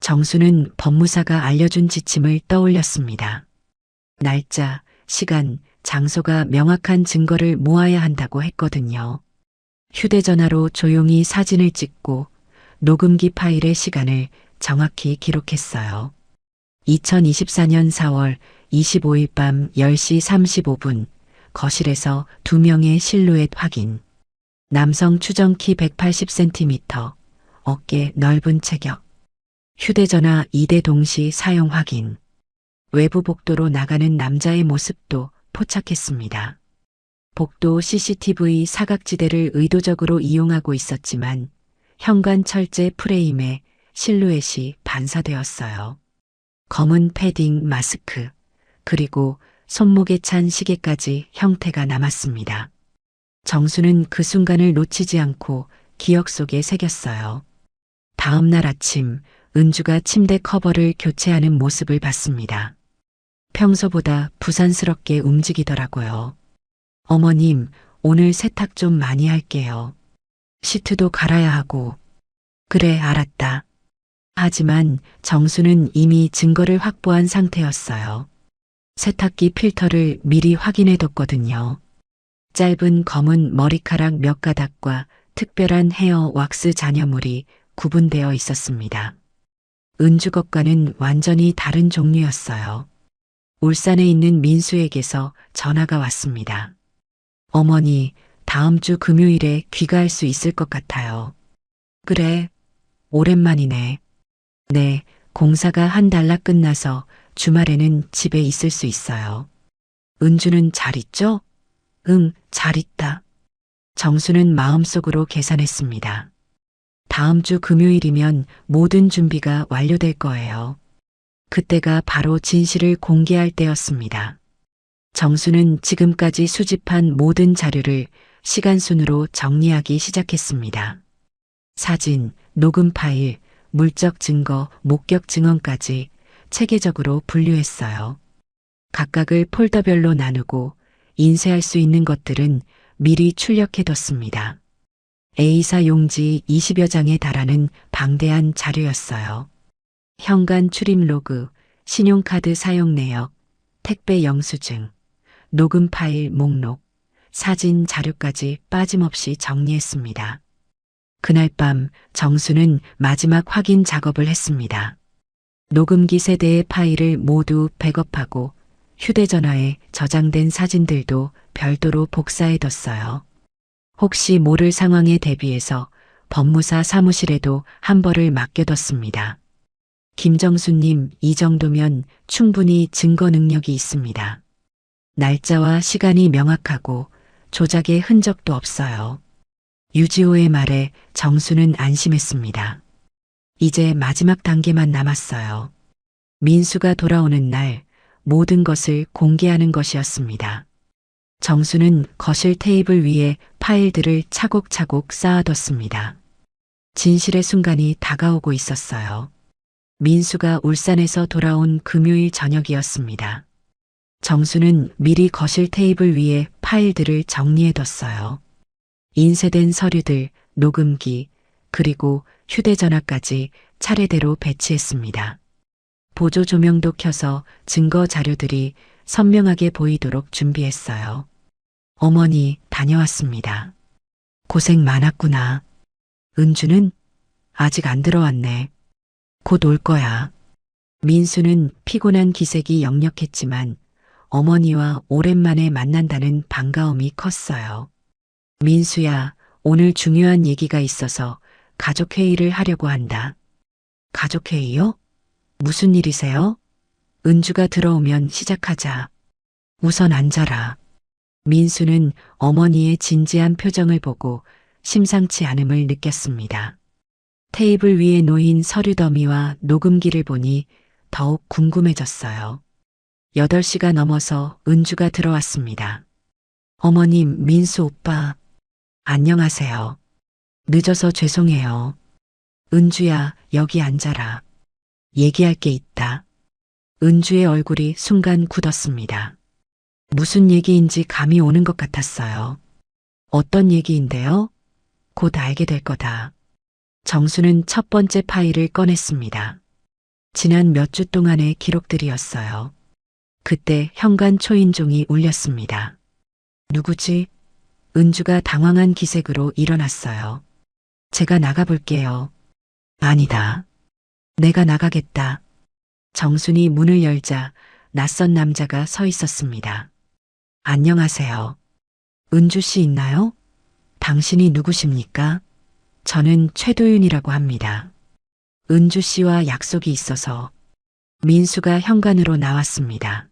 정수는 법무사가 알려준 지침을 떠올렸습니다. 날짜, 시간, 장소가 명확한 증거를 모아야 한다고 했거든요. 휴대전화로 조용히 사진을 찍고 녹음기 파일의 시간을 정확히 기록했어요. 2024년 4월 25일 밤 10시 35분 거실에서 두 명의 실루엣 확인. 남성 추정 키 180cm, 어깨 넓은 체격. 휴대전화 2대 동시 사용 확인. 외부 복도로 나가는 남자의 모습도 포착했습니다. 복도 CCTV 사각지대를 의도적으로 이용하고 있었지만 현관 철제 프레임에 실루엣이 반사되었어요. 검은 패딩, 마스크, 그리고 손목에 찬 시계까지 형태가 남았습니다. 정수는 그 순간을 놓치지 않고 기억 속에 새겼어요. 다음 날 아침 은주가 침대 커버를 교체하는 모습을 봤습니다. 평소보다 부산스럽게 움직이더라고요. 어머님, 오늘 세탁 좀 많이 할게요. 시트도 갈아야 하고. 그래, 알았다. 하지만 정수는 이미 증거를 확보한 상태였어요. 세탁기 필터를 미리 확인해뒀거든요. 짧은 검은 머리카락 몇 가닥과 특별한 헤어 왁스 잔여물이 구분되어 있었습니다. 은주 것과는 완전히 다른 종류였어요. 울산에 있는 민수에게서 전화가 왔습니다. 어머니, 다음 주 금요일에 귀가할 수 있을 것 같아요. 그래, 오랜만이네. 네, 공사가 한 달락 끝나서 주말에는 집에 있을 수 있어요. 은주는 잘 있죠? 응, 잘 있다. 정수는 마음속으로 계산했습니다. 다음 주 금요일이면 모든 준비가 완료될 거예요. 그때가 바로 진실을 공개할 때였습니다. 정수는 지금까지 수집한 모든 자료를 시간순으로 정리하기 시작했습니다. 사진, 녹음 파일, 물적 증거, 목격 증언까지 체계적으로 분류했어요. 각각을 폴더별로 나누고 인쇄할 수 있는 것들은 미리 출력해뒀습니다. A사 용지 20여 장에 달하는 방대한 자료였어요. 현관 출입 로그, 신용카드 사용 내역, 택배 영수증, 녹음 파일 목록, 사진 자료까지 빠짐없이 정리했습니다. 그날 밤 정수는 마지막 확인 작업을 했습니다. 녹음기 세대의 파일을 모두 백업하고 휴대전화에 저장된 사진들도 별도로 복사해뒀어요. 혹시 모를 상황에 대비해서 법무사 사무실에도 한 벌을 맡겨뒀습니다. 김정수님, 이 정도면 충분히 증거 능력이 있습니다. 날짜와 시간이 명확하고 조작의 흔적도 없어요. 유지호의 말에 정수는 안심했습니다. 이제 마지막 단계만 남았어요. 민수가 돌아오는 날 모든 것을 공개하는 것이었습니다. 정수는 거실 테이블 위에 파일들을 차곡차곡 쌓아뒀습니다. 진실의 순간이 다가오고 있었어요. 민수가 울산에서 돌아온 금요일 저녁이었습니다. 정수는 미리 거실 테이블 위에 파일들을 정리해뒀어요. 인쇄된 서류들, 녹음기, 그리고 휴대전화까지 차례대로 배치했습니다. 보조 조명도 켜서 증거 자료들이 선명하게 보이도록 준비했어요. 어머니, 다녀왔습니다. 고생 많았구나. 은주는 아직 안 들어왔네. 곧 올 거야. 민수는 피곤한 기색이 역력했지만 어머니와 오랜만에 만난다는 반가움이 컸어요. 민수야, 오늘 중요한 얘기가 있어서 가족회의를 하려고 한다. 가족회의요? 무슨 일이세요? 은주가 들어오면 시작하자. 우선 앉아라. 민수는 어머니의 진지한 표정을 보고 심상치 않음을 느꼈습니다. 테이블 위에 놓인 서류 더미와 녹음기를 보니 더욱 궁금해졌어요. 8시가 넘어서 은주가 들어왔습니다. 어머님, 민수 오빠. 안녕하세요. 늦어서 죄송해요. 은주야, 여기 앉아라. 얘기할 게 있다. 은주의 얼굴이 순간 굳었습니다. 무슨 얘기인지 감이 오는 것 같았어요. 어떤 얘기인데요? 곧 알게 될 거다. 정수는 첫 번째 파일을 꺼냈습니다. 지난 몇 주 동안의 기록들이었어요. 그때 현관 초인종이 울렸습니다. 누구지? 은주가 당황한 기색으로 일어났어요. 제가 나가볼게요. 아니다. 내가 나가겠다. 정순이 문을 열자 낯선 남자가 서 있었습니다. 안녕하세요. 은주 씨 있나요? 당신이 누구십니까? 저는 최도윤이라고 합니다. 은주 씨와 약속이 있어서. 민수가 현관으로 나왔습니다.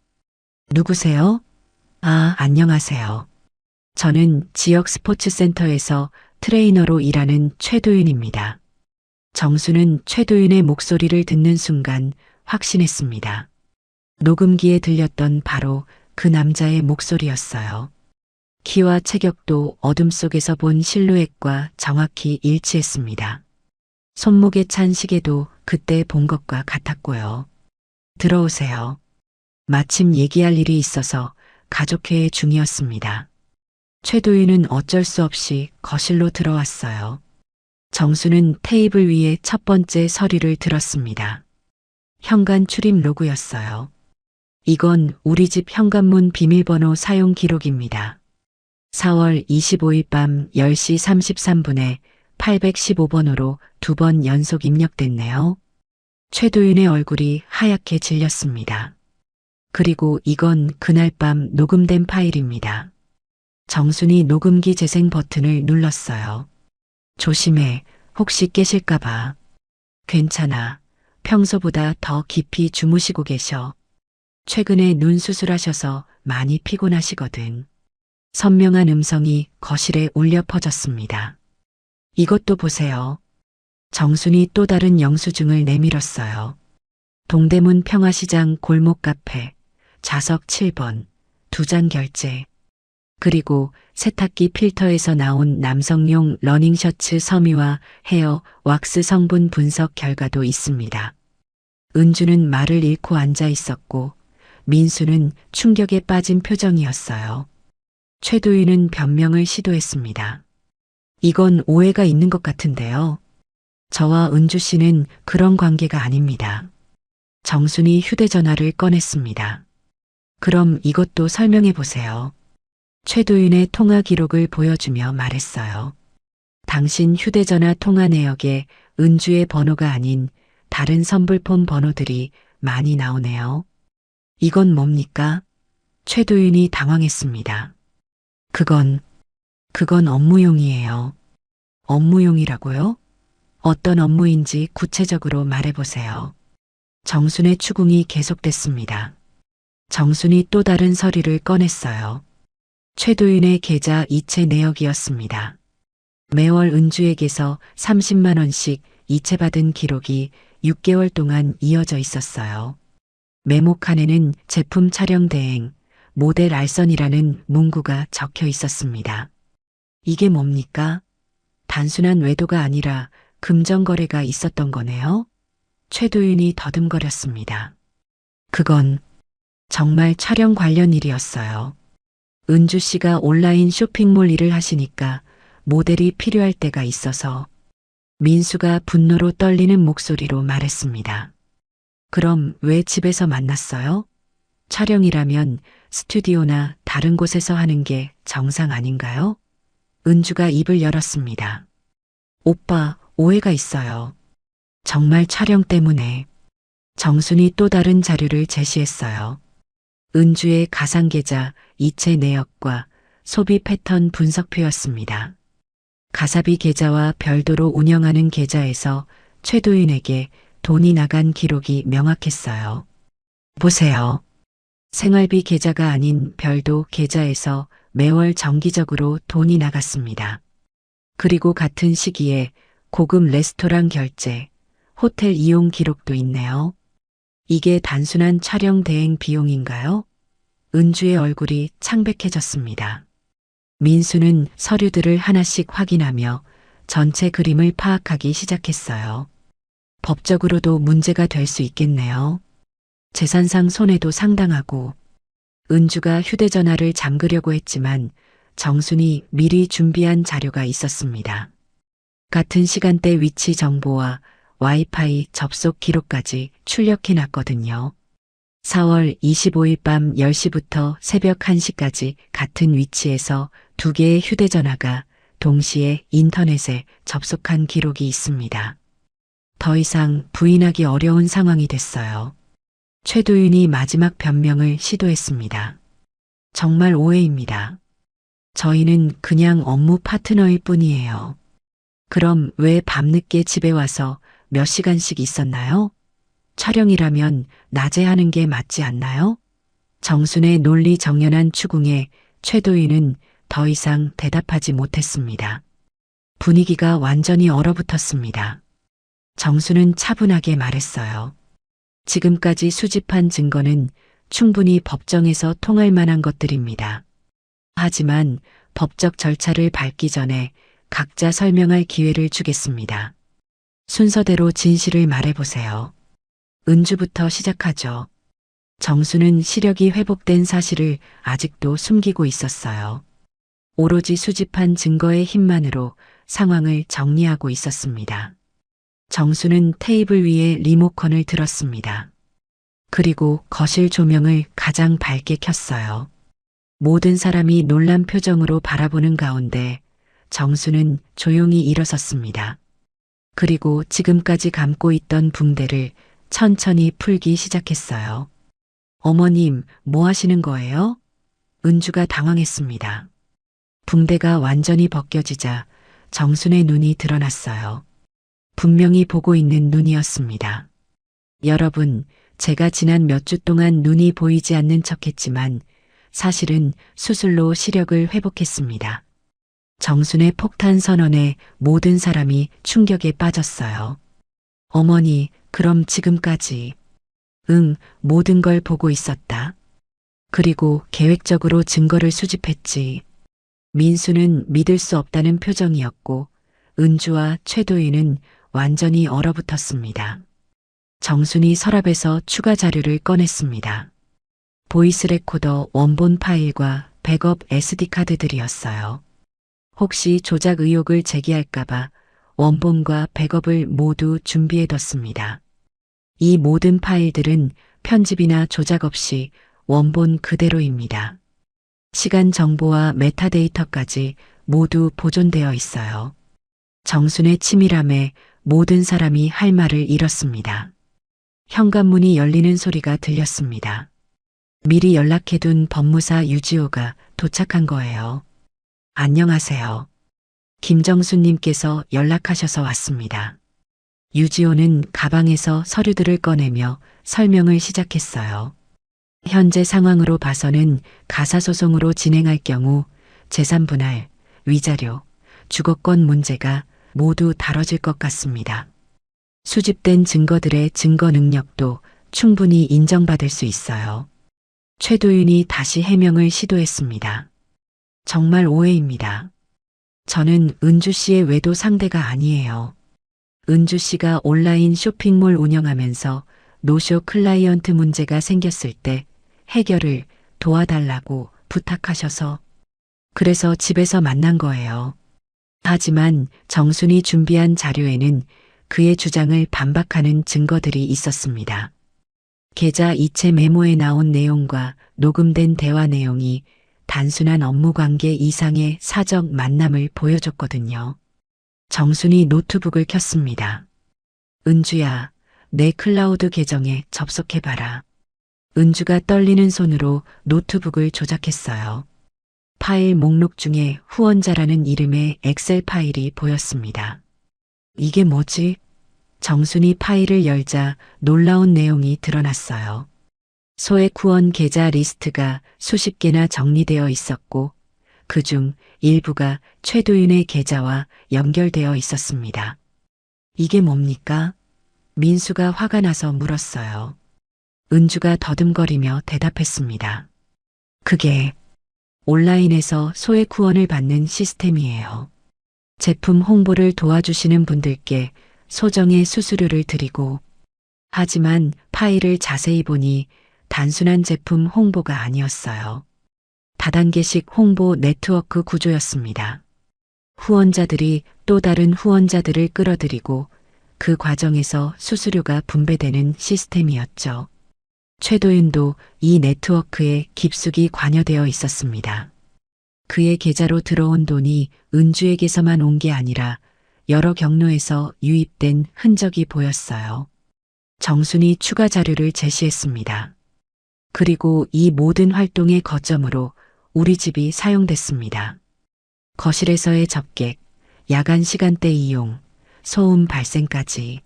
누구세요? 아, 안녕하세요. 저는 지역 스포츠센터에서 트레이너로 일하는 최도윤입니다. 정수는 최도윤의 목소리를 듣는 순간 확신했습니다. 녹음기에 들렸던 바로 그 남자의 목소리였어요. 키와 체격도 어둠 속에서 본 실루엣과 정확히 일치했습니다. 손목에 찬 시계도 그때 본 것과 같았고요. 들어오세요. 마침 얘기할 일이 있어서 가족회의 중이었습니다. 최도윤은 어쩔 수 없이 거실로 들어왔어요. 정수는 테이블 위에 첫 번째 서류를 들었습니다. 현관 출입 로그였어요. 이건 우리 집 현관문 비밀번호 사용 기록입니다. 4월 25일 밤 10시 33분에 815번호로 2번 연속 입력됐네요. 최도윤의 얼굴이 하얗게 질렸습니다. 그리고 이건 그날 밤 녹음된 파일입니다. 정순이 녹음기 재생 버튼을 눌렀어요. 조심해, 혹시 깨실까봐. 괜찮아, 평소보다 더 깊이 주무시고 계셔. 최근에 눈 수술하셔서 많이 피곤하시거든. 선명한 음성이 거실에 울려 퍼졌습니다. 이것도 보세요. 정순이 또 다른 영수증을 내밀었어요. 동대문 평화시장 골목 카페, 좌석 7번, 2장 결제. 그리고 세탁기 필터에서 나온 남성용 러닝셔츠 섬유와 헤어 왁스 성분 분석 결과도 있습니다. 은주는 말을 잃고 앉아 있었고 민수는 충격에 빠진 표정이었어요. 최도윤은 변명을 시도했습니다. 이건 오해가 있는 것 같은데요. 저와 은주 씨는 그런 관계가 아닙니다. 정순이 휴대전화를 꺼냈습니다. 그럼 이것도 설명해 보세요. 최도윤의 통화 기록을 보여주며 말했어요. 당신 휴대전화 통화 내역에 은주의 번호가 아닌 다른 선불폰 번호들이 많이 나오네요. 이건 뭡니까? 최도윤이 당황했습니다. 그건 업무용이에요. 업무용이라고요? 어떤 업무인지 구체적으로 말해보세요. 정순의 추궁이 계속됐습니다. 정순이 또 다른 서류를 꺼냈어요. 최도윤의 계좌 이체 내역이었습니다. 매월 은주에게서 30만 원씩 이체받은 기록이 6개월 동안 이어져 있었어요. 메모칸에는 제품 촬영 대행, 모델 알선이라는 문구가 적혀 있었습니다. 이게 뭡니까? 단순한 외도가 아니라 금전거래가 있었던 거네요. 최도윤이 더듬거렸습니다. 그건 정말 촬영 관련 일이었어요. 은주 씨가 온라인 쇼핑몰 일을 하시니까 모델이 필요할 때가 있어서. 민수가 분노로 떨리는 목소리로 말했습니다. 그럼 왜 집에서 만났어요? 촬영이라면 스튜디오나 다른 곳에서 하는 게 정상 아닌가요? 은주가 입을 열었습니다. 오빠, 오해가 있어요. 정말 촬영 때문에. 정순이 또 다른 자료를 제시했어요. 은주의 가상계좌 이체 내역과 소비 패턴 분석표였습니다. 가사비 계좌와 별도로 운영하는 계좌에서 최도윤에게 돈이 나간 기록이 명확했어요. 보세요. 생활비 계좌가 아닌 별도 계좌에서 매월 정기적으로 돈이 나갔습니다. 그리고 같은 시기에 고급 레스토랑 결제, 호텔 이용 기록도 있네요. 이게 단순한 촬영 대행 비용인가요? 은주의 얼굴이 창백해졌습니다. 민수는 서류들을 하나씩 확인하며 전체 그림을 파악하기 시작했어요. 법적으로도 문제가 될 수 있겠네요. 재산상 손해도 상당하고. 은주가 휴대전화를 잠그려고 했지만 정순이 미리 준비한 자료가 있었습니다. 같은 시간대 위치 정보와 와이파이 접속 기록까지 출력해 놨거든요. 4월 25일 밤 10시부터 새벽 1시까지 같은 위치에서 2개의 휴대전화가 동시에 인터넷에 접속한 기록이 있습니다. 더 이상 부인하기 어려운 상황이 됐어요. 최도윤이 마지막 변명을 시도했습니다. 정말 오해입니다. 저희는 그냥 업무 파트너일 뿐이에요. 그럼 왜 밤늦게 집에 와서 몇 시간씩 있었나요? 촬영이라면 낮에 하는 게 맞지 않나요? 정순의 논리 정연한 추궁에 최도윤은 더 이상 대답하지 못했습니다. 분위기가 완전히 얼어붙었습니다. 정수는 차분하게 말했어요. 지금까지 수집한 증거는 충분히 법정에서 통할 만한 것들입니다. 하지만 법적 절차를 밟기 전에 각자 설명할 기회를 주겠습니다. 순서대로 진실을 말해보세요. 은주부터 시작하죠. 정수는 시력이 회복된 사실을 아직도 숨기고 있었어요. 오로지 수집한 증거의 힘만으로 상황을 정리하고 있었습니다. 정수는 테이블 위에 리모컨을 들었습니다. 그리고 거실 조명을 가장 밝게 켰어요. 모든 사람이 놀란 표정으로 바라보는 가운데 정수는 조용히 일어섰습니다. 그리고 지금까지 감고 있던 붕대를 천천히 풀기 시작했어요. 어머님, 뭐 하시는 거예요? 은주가 당황했습니다. 붕대가 완전히 벗겨지자 정순의 눈이 드러났어요. 분명히 보고 있는 눈이었습니다. 여러분, 제가 지난 몇 주 동안 눈이 보이지 않는 척했지만 사실은 수술로 시력을 회복했습니다. 정순의 폭탄 선언에 모든 사람이 충격에 빠졌어요. 어머니, 그럼 지금까지 모든 걸 보고 있었다. 그리고 계획적으로 증거를 수집했지. 민수는 믿을 수 없다는 표정이었고 은주와 최도희는 완전히 얼어붙었습니다. 정순이 서랍에서 추가 자료를 꺼냈습니다. 보이스 레코더 원본 파일과 백업 SD카드들이었어요. 혹시 조작 의혹을 제기할까봐 원본과 백업을 모두 준비해뒀습니다. 이 모든 파일들은 편집이나 조작 없이 원본 그대로입니다. 시간 정보와 메타데이터까지 모두 보존되어 있어요. 정순의 치밀함에 모든 사람이 할 말을 잃었습니다. 현관문이 열리는 소리가 들렸습니다. 미리 연락해둔 법무사 유지호가 도착한 거예요. 안녕하세요. 김정수님께서 연락하셔서 왔습니다. 유지호는 가방에서 서류들을 꺼내며 설명을 시작했어요. 현재 상황으로 봐서는 가사소송으로 진행할 경우 재산 분할, 위자료, 주거권 문제가 모두 다뤄질 것 같습니다. 수집된 증거들의 증거 능력도 충분히 인정받을 수 있어요. 최도윤이 다시 해명을 시도했습니다. 정말 오해입니다. 저는 은주 씨의 외도 상대가 아니에요. 은주 씨가 온라인 쇼핑몰 운영하면서 노쇼 클라이언트 문제가 생겼을 때 해결을 도와달라고 부탁하셔서 그래서 집에서 만난 거예요. 하지만 정순이 준비한 자료에는 그의 주장을 반박하는 증거들이 있었습니다. 계좌 이체 메모에 나온 내용과 녹음된 대화 내용이 단순한 업무 관계 이상의 사적 만남을 보여줬거든요. 정순이 노트북을 켰습니다. 은주야, 내 클라우드 계정에 접속해봐라. 은주가 떨리는 손으로 노트북을 조작했어요. 파일 목록 중에 후원자라는 이름의 엑셀 파일이 보였습니다. 이게 뭐지? 정순이 파일을 열자 놀라운 내용이 드러났어요. 소액 후원 계좌 리스트가 수십 개나 정리되어 있었고 그중 일부가 최도윤의 계좌와 연결되어 있었습니다. 이게 뭡니까? 민수가 화가 나서 물었어요. 은주가 더듬거리며 대답했습니다. 그게 온라인에서 소액 후원을 받는 시스템이에요. 제품 홍보를 도와주시는 분들께 소정의 수수료를 드리고 하지만 파일을 자세히 보니 단순한 제품 홍보가 아니었어요. 다단계식 홍보 네트워크 구조였습니다. 후원자들이 또 다른 후원자들을 끌어들이고 그 과정에서 수수료가 분배되는 시스템이었죠. 최도윤도 이 네트워크에 깊숙이 관여되어 있었습니다. 그의 계좌로 들어온 돈이 은주에게서만 온 게 아니라 여러 경로에서 유입된 흔적이 보였어요. 정순이 추가 자료를 제시했습니다. 그리고 이 모든 활동의 거점으로 우리 집이 사용됐습니다. 거실에서의 접객, 야간 시간대 이용, 소음 발생까지.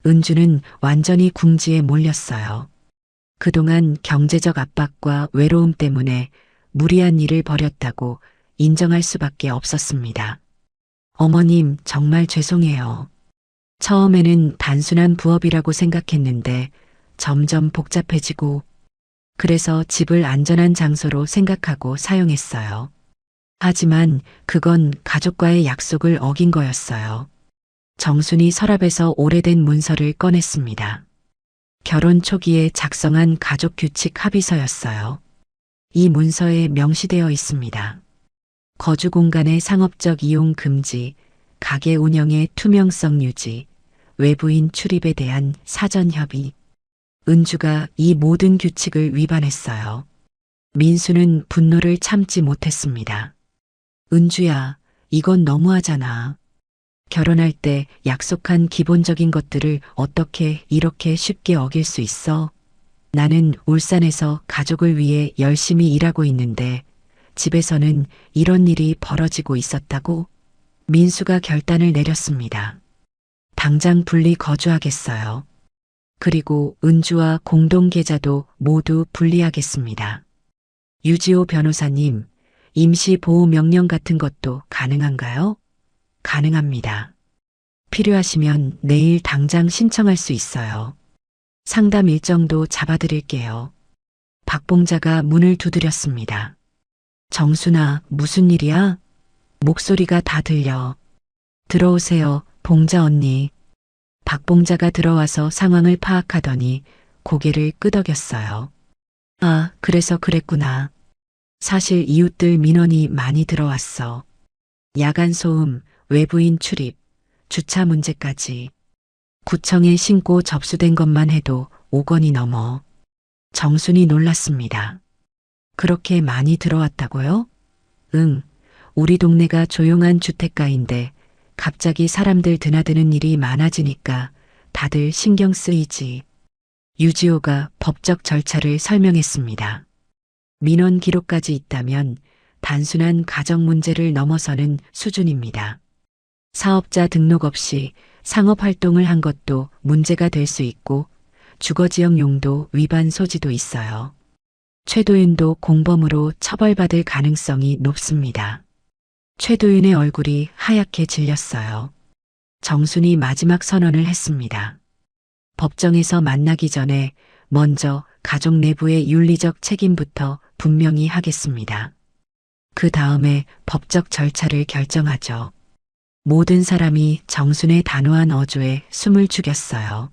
은주는 완전히 궁지에 몰렸어요. 그동안 경제적 압박과 외로움 때문에 무리한 일을 벌였다고 인정할 수밖에 없었습니다. 어머님, 정말 죄송해요. 처음에는 단순한 부업이라고 생각했는데 점점 복잡해지고 그래서 집을 안전한 장소로 생각하고 사용했어요. 하지만 그건 가족과의 약속을 어긴 거였어요. 정순이 서랍에서 오래된 문서를 꺼냈습니다. 결혼 초기에 작성한 가족 규칙 합의서였어요. 이 문서에 명시되어 있습니다. 거주 공간의 상업적 이용 금지, 가게 운영의 투명성 유지, 외부인 출입에 대한 사전 협의. 은주가 이 모든 규칙을 위반했어요. 민수는 분노를 참지 못했습니다. 은주야, 이건 너무하잖아. 결혼할 때 약속한 기본적인 것들을 어떻게 이렇게 쉽게 어길 수 있어? 나는 울산에서 가족을 위해 열심히 일하고 있는데 집에서는 이런 일이 벌어지고 있었다고? 민수가 결단을 내렸습니다. 당장 분리 거주하겠어요. 그리고 은주와 공동계좌도 모두 분리하겠습니다. 유지호 변호사님, 임시보호명령 같은 것도 가능한가요? 가능합니다. 필요하시면 내일 당장 신청할 수 있어요. 상담 일정도 잡아드릴게요. 박봉자가 문을 두드렸습니다. 정순아, 무슨 일이야? 목소리가 다 들려. 들어오세요, 봉자 언니. 박봉자가 들어와서 상황을 파악하더니 고개를 끄덕였어요. 아, 그래서 그랬구나. 사실 이웃들 민원이 많이 들어왔어. 야간 소음, 외부인 출입, 주차 문제까지. 구청에 신고 접수된 것만 해도 5건이 넘어. 정순이 놀랐습니다. 그렇게 많이 들어왔다고요? 응, 우리 동네가 조용한 주택가인데 갑자기 사람들 드나드는 일이 많아지니까 다들 신경 쓰이지. 유지호가 법적 절차를 설명했습니다. 민원 기록까지 있다면 단순한 가정 문제를 넘어서는 수준입니다. 사업자 등록 없이 상업 활동을 한 것도 문제가 될 수 있고 주거지역 용도 위반 소지도 있어요. 최도윤도 공범으로 처벌받을 가능성이 높습니다. 최도윤의 얼굴이 하얗게 질렸어요. 정순이 마지막 선언을 했습니다. 법정에서 만나기 전에 먼저 가족 내부의 윤리적 책임부터 분명히 하겠습니다. 그 다음에 법적 절차를 결정하죠. 모든 사람이 정순의 단호한 어조에 숨을 죽였어요.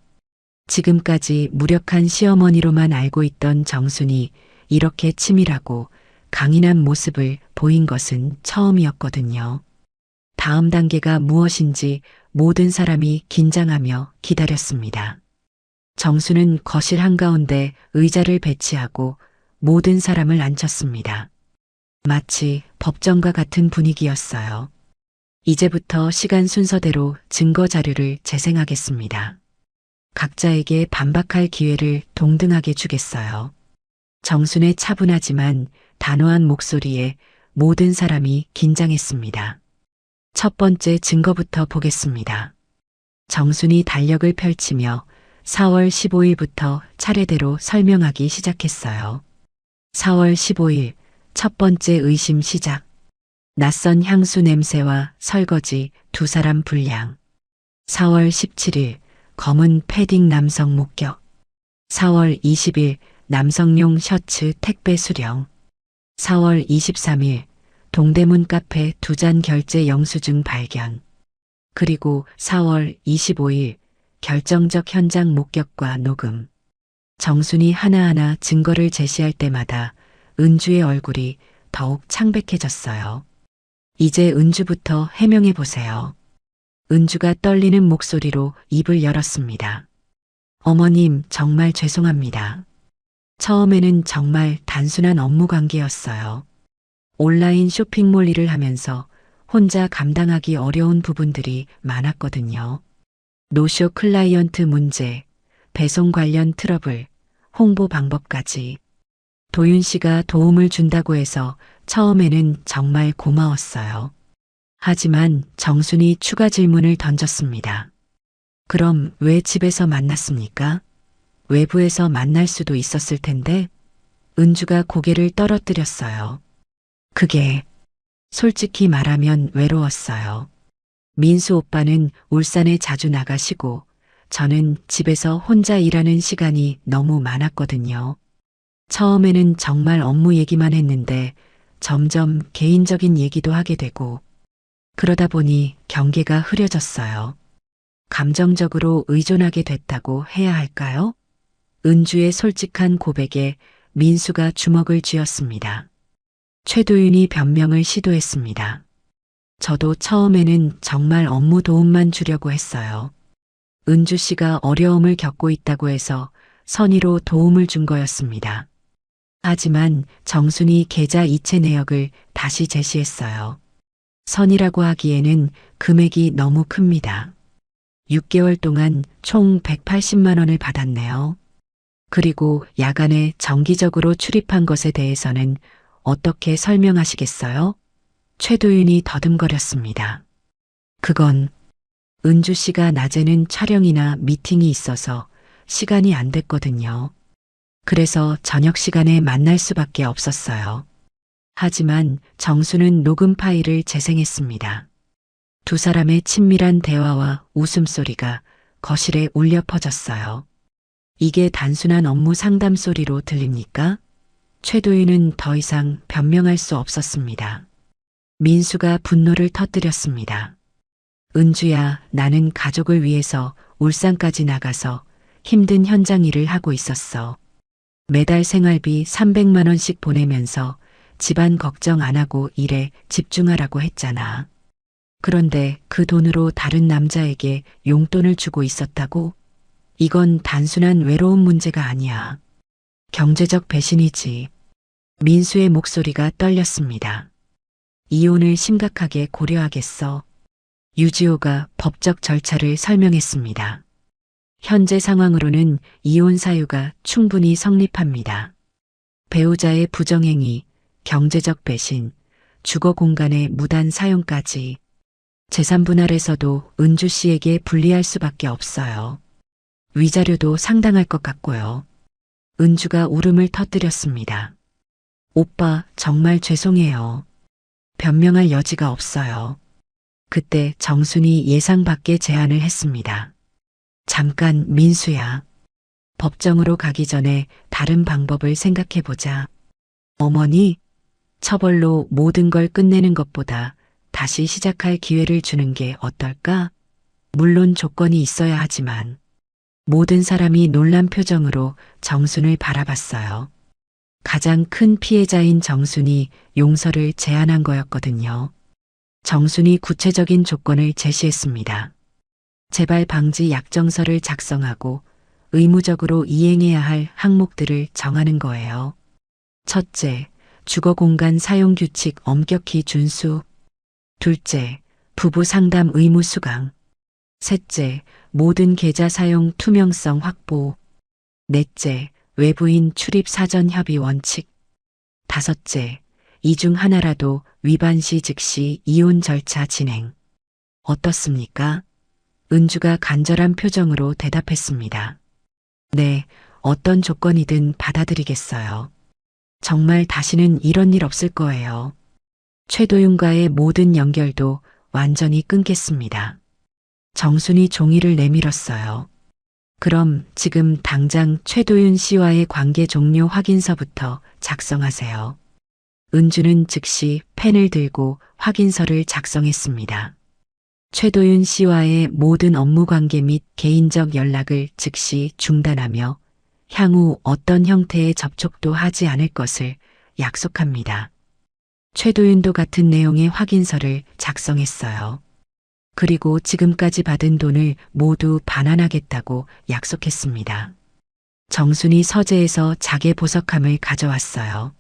지금까지 무력한 시어머니로만 알고 있던 정순이 이렇게 치밀하고 강인한 모습을 보인 것은 처음이었거든요. 다음 단계가 무엇인지 모든 사람이 긴장하며 기다렸습니다. 정수는 거실 한가운데 의자를 배치하고 모든 사람을 앉혔습니다. 마치 법정과 같은 분위기였어요. 이제부터 시간 순서대로 증거 자료를 재생하겠습니다. 각자에게 반박할 기회를 동등하게 주겠어요. 정순의 차분하지만 단호한 목소리에 모든 사람이 긴장했습니다. 첫 번째 증거부터 보겠습니다. 정순이 달력을 펼치며 4월 15일부터 차례대로 설명하기 시작했어요. 4월 15일 첫 번째 의심 시작. 낯선 향수 냄새와 설거지 두 사람 분량. 4월 17일 검은 패딩 남성 목격. 4월 20일 남성용 셔츠 택배 수령. 4월 23일 동대문 카페 2잔 결제 영수증 발견. 그리고 4월 25일 결정적 현장 목격과 녹음. 정순이 하나하나 증거를 제시할 때마다 은주의 얼굴이 더욱 창백해졌어요. 이제 은주부터 해명해 보세요. 은주가 떨리는 목소리로 입을 열었습니다. 어머님, 정말 죄송합니다. 처음에는 정말 단순한 업무 관계였어요. 온라인 쇼핑몰 일을 하면서 혼자 감당하기 어려운 부분들이 많았거든요. 노쇼 클라이언트 문제, 배송 관련 트러블, 홍보 방법까지. 도윤 씨가 도움을 준다고 해서 처음에는 정말 고마웠어요. 하지만 정순이 추가 질문을 던졌습니다. 그럼 왜 집에서 만났습니까? 외부에서 만날 수도 있었을 텐데. 은주가 고개를 떨어뜨렸어요. 그게 솔직히 말하면 외로웠어요. 민수 오빠는 울산에 자주 나가시고 저는 집에서 혼자 일하는 시간이 너무 많았거든요. 처음에는 정말 업무 얘기만 했는데 점점 개인적인 얘기도 하게 되고 그러다 보니 경계가 흐려졌어요. 감정적으로 의존하게 됐다고 해야 할까요? 은주의 솔직한 고백에 민수가 주먹을 쥐었습니다. 최도윤이 변명을 시도했습니다. 저도 처음에는 정말 업무 도움만 주려고 했어요. 은주 씨가 어려움을 겪고 있다고 해서 선의로 도움을 준 거였습니다. 하지만 정순이 계좌 이체 내역을 다시 제시했어요. 선이라고 하기에는 금액이 너무 큽니다. 6개월 동안 총 180만 원을 받았네요. 그리고 야간에 정기적으로 출입한 것에 대해서는 어떻게 설명하시겠어요? 최도윤이 더듬거렸습니다. 그건 은주 씨가 낮에는 촬영이나 미팅이 있어서 시간이 안 됐거든요. 그래서 저녁 시간에 만날 수밖에 없었어요. 하지만 정수는 녹음 파일을 재생했습니다. 두 사람의 친밀한 대화와 웃음소리가 거실에 울려 퍼졌어요. 이게 단순한 업무 상담 소리로 들립니까? 최도윤은 더 이상 변명할 수 없었습니다. 민수가 분노를 터뜨렸습니다. 은주야, 나는 가족을 위해서 울산까지 나가서 힘든 현장 일을 하고 있었어. 매달 생활비 300만 원씩 보내면서 집안 걱정 안 하고 일에 집중하라고 했잖아. 그런데 그 돈으로 다른 남자에게 용돈을 주고 있었다고? 이건 단순한 외로움 문제가 아니야. 경제적 배신이지. 민수의 목소리가 떨렸습니다. 이혼을 심각하게 고려하겠어. 유지호가 법적 절차를 설명했습니다. 현재 상황으로는 이혼 사유가 충분히 성립합니다. 배우자의 부정행위, 경제적 배신, 주거 공간의 무단 사용까지 재산 분할에서도 은주 씨에게 불리할 수밖에 없어요. 위자료도 상당할 것 같고요. 은주가 울음을 터뜨렸습니다. 오빠, 정말 죄송해요. 변명할 여지가 없어요. 그때 정순이 예상 밖의 제안을 했습니다. 잠깐, 민수야. 법정으로 가기 전에 다른 방법을 생각해보자. 어머니, 처벌로 모든 걸 끝내는 것보다 다시 시작할 기회를 주는 게 어떨까? 물론 조건이 있어야 하지만 모든 사람이 놀란 표정으로 정순을 바라봤어요. 가장 큰 피해자인 정순이 용서를 제안한 거였거든요. 정순이 구체적인 조건을 제시했습니다. 재발 방지 약정서를 작성하고 의무적으로 이행해야 할 항목들을 정하는 거예요. 첫째, 주거 공간 사용 규칙 엄격히 준수. 둘째, 부부 상담 의무 수강. 셋째, 모든 계좌 사용 투명성 확보. 넷째, 외부인 출입 사전 협의 원칙. 다섯째, 이 중 하나라도 위반 시 즉시 이혼 절차 진행. 어떻습니까? 은주가 간절한 표정으로 대답했습니다. 네, 어떤 조건이든 받아들이겠어요. 정말 다시는 이런 일 없을 거예요. 최도윤과의 모든 연결도 완전히 끊겠습니다. 정순이 종이를 내밀었어요. 그럼 지금 당장 최도윤 씨와의 관계 종료 확인서부터 작성하세요. 은주는 즉시 펜을 들고 확인서를 작성했습니다. 최도윤 씨와의 모든 업무 관계 및 개인적 연락을 즉시 중단하며 향후 어떤 형태의 접촉도 하지 않을 것을 약속합니다. 최도윤도 같은 내용의 확인서를 작성했어요. 그리고 지금까지 받은 돈을 모두 반환하겠다고 약속했습니다. 정순이 서재에서 자개 보석함을 가져왔어요.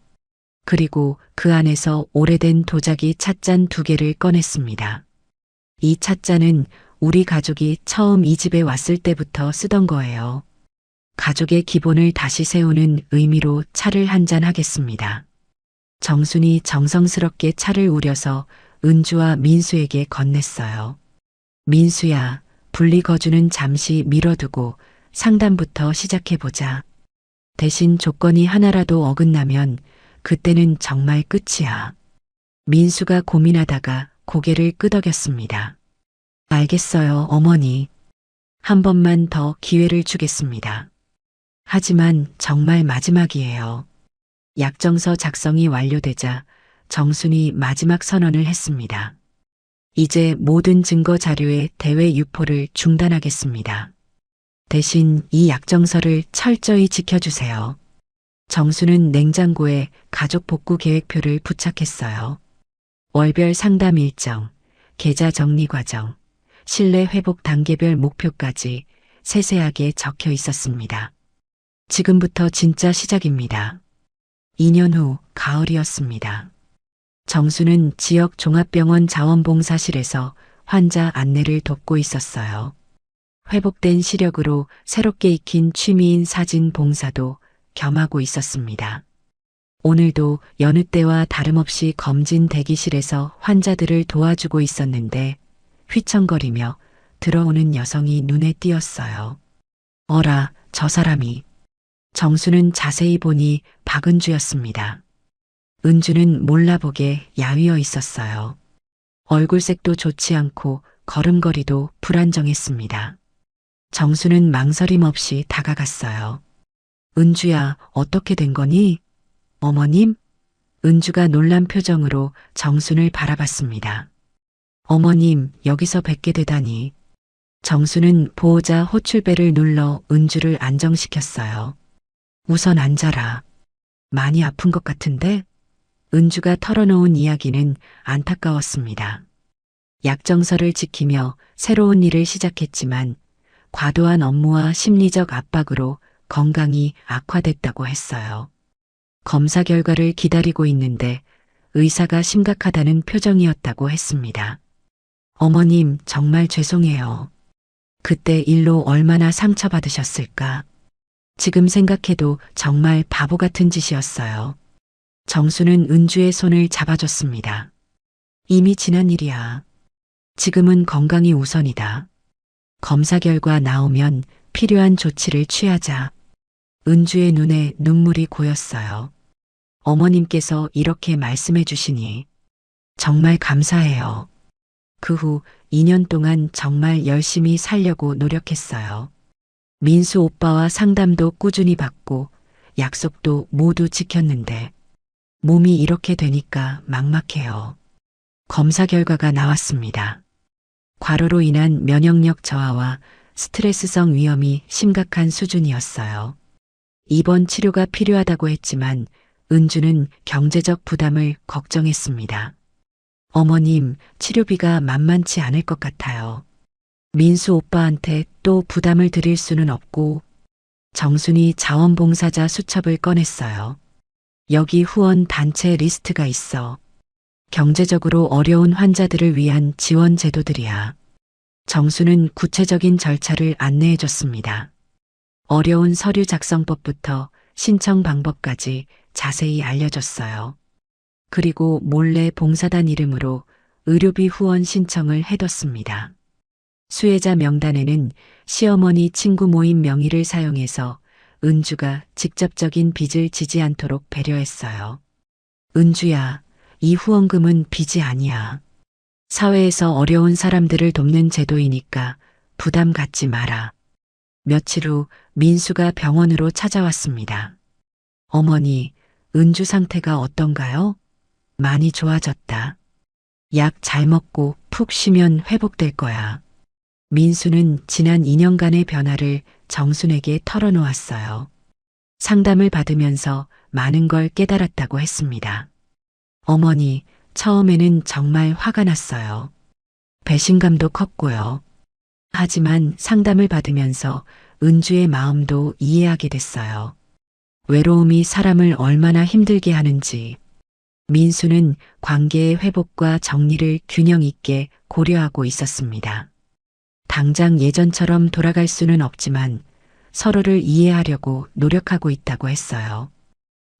그리고 그 안에서 오래된 도자기 찻잔 2개를 꺼냈습니다. 이 찻잔은 우리 가족이 처음 이 집에 왔을 때부터 쓰던 거예요. 가족의 기본을 다시 세우는 의미로 차를 한 잔 하겠습니다. 정순이 정성스럽게 차를 우려서 은주와 민수에게 건넸어요. 민수야, 분리 거주는 잠시 미뤄두고 상담부터 시작해보자. 대신 조건이 하나라도 어긋나면 그때는 정말 끝이야. 민수가 고민하다가 고개를 끄덕였습니다. 알겠어요, 어머니. 한 번만 더 기회를 주겠습니다. 하지만 정말 마지막이에요. 약정서 작성이 완료되자 정순이 마지막 선언을 했습니다. 이제 모든 증거 자료의 대외 유포를 중단하겠습니다. 대신 이 약정서를 철저히 지켜주세요. 정수는 냉장고에 가족 복구 계획표를 부착했어요. 월별 상담 일정, 계좌 정리 과정, 신뢰 회복 단계별 목표까지 세세하게 적혀 있었습니다. 지금부터 진짜 시작입니다. 2년 후 가을이었습니다. 정수는 지역 종합병원 자원봉사실에서 환자 안내를 돕고 있었어요. 회복된 시력으로 새롭게 익힌 취미인 사진 봉사도 겸하고 있었습니다. 오늘도 여느 때와 다름없이 검진 대기실에서 환자들을 도와주고 있었는데 휘청거리며 들어오는 여성이 눈에 띄었어요. 어라, 저 사람이. 정수는 자세히 보니 박은주였습니다. 은주는 몰라보게 야위어 있었어요. 얼굴색도 좋지 않고 걸음걸이도 불안정했습니다. 정수는 망설임 없이 다가갔어요. 은주야, 어떻게 된 거니? 어머님? 은주가 놀란 표정으로 정순을 바라봤습니다. 어머님, 여기서 뵙게 되다니. 정수는 보호자 호출배를 눌러 은주를 안정시켰어요. 우선 앉아라. 많이 아픈 것 같은데? 은주가 털어놓은 이야기는 안타까웠습니다. 약정서를 지키며 새로운 일을 시작했지만 과도한 업무와 심리적 압박으로 건강이 악화됐다고 했어요. 검사 결과를 기다리고 있는데 의사가 심각하다는 표정이었다고 했습니다. 어머님, 정말 죄송해요. 그때 일로 얼마나 상처받으셨을까? 지금 생각해도 정말 바보 같은 짓이었어요. 정수는 은주의 손을 잡아줬습니다. 이미 지난 일이야. 지금은 건강이 우선이다. 검사 결과 나오면 필요한 조치를 취하자. 은주의 눈에 눈물이 고였어요. 어머님께서 이렇게 말씀해 주시니 정말 감사해요. 그 후 2년 동안 정말 열심히 살려고 노력했어요. 민수 오빠와 상담도 꾸준히 받고 약속도 모두 지켰는데 몸이 이렇게 되니까 막막해요. 검사 결과가 나왔습니다. 과로로 인한 면역력 저하와 스트레스성 위염이 심각한 수준이었어요. 입원 치료가 필요하다고 했지만 은주는 경제적 부담을 걱정했습니다. 어머님, 치료비가 만만치 않을 것 같아요. 민수 오빠한테 또 부담을 드릴 수는 없고. 정순이 자원봉사자 수첩을 꺼냈어요. 여기 후원 단체 리스트가 있어. 경제적으로 어려운 환자들을 위한 지원 제도들이야. 정수는 구체적인 절차를 안내해 줬습니다. 어려운 서류 작성법부터 신청 방법까지 자세히 알려줬어요. 그리고 몰래 봉사단 이름으로 의료비 후원 신청을 해뒀습니다. 수혜자 명단에는 시어머니 친구 모임 명의를 사용해서 은주가 직접적인 빚을 지지 않도록 배려했어요. 은주야, 이 후원금은 빚이 아니야. 사회에서 어려운 사람들을 돕는 제도이니까 부담 갖지 마라. 며칠 후 민수가 병원으로 찾아왔습니다. 어머니, 은주 상태가 어떤가요? 많이 좋아졌다. 약 잘 먹고 푹 쉬면 회복될 거야. 민수는 지난 2년간의 변화를 정순에게 털어놓았어요. 상담을 받으면서 많은 걸 깨달았다고 했습니다. 어머니, 처음에는 정말 화가 났어요. 배신감도 컸고요. 하지만 상담을 받으면서 은주의 마음도 이해하게 됐어요. 외로움이 사람을 얼마나 힘들게 하는지. 민수는 관계의 회복과 정리를 균형 있게 고려하고 있었습니다. 당장 예전처럼 돌아갈 수는 없지만 서로를 이해하려고 노력하고 있다고 했어요.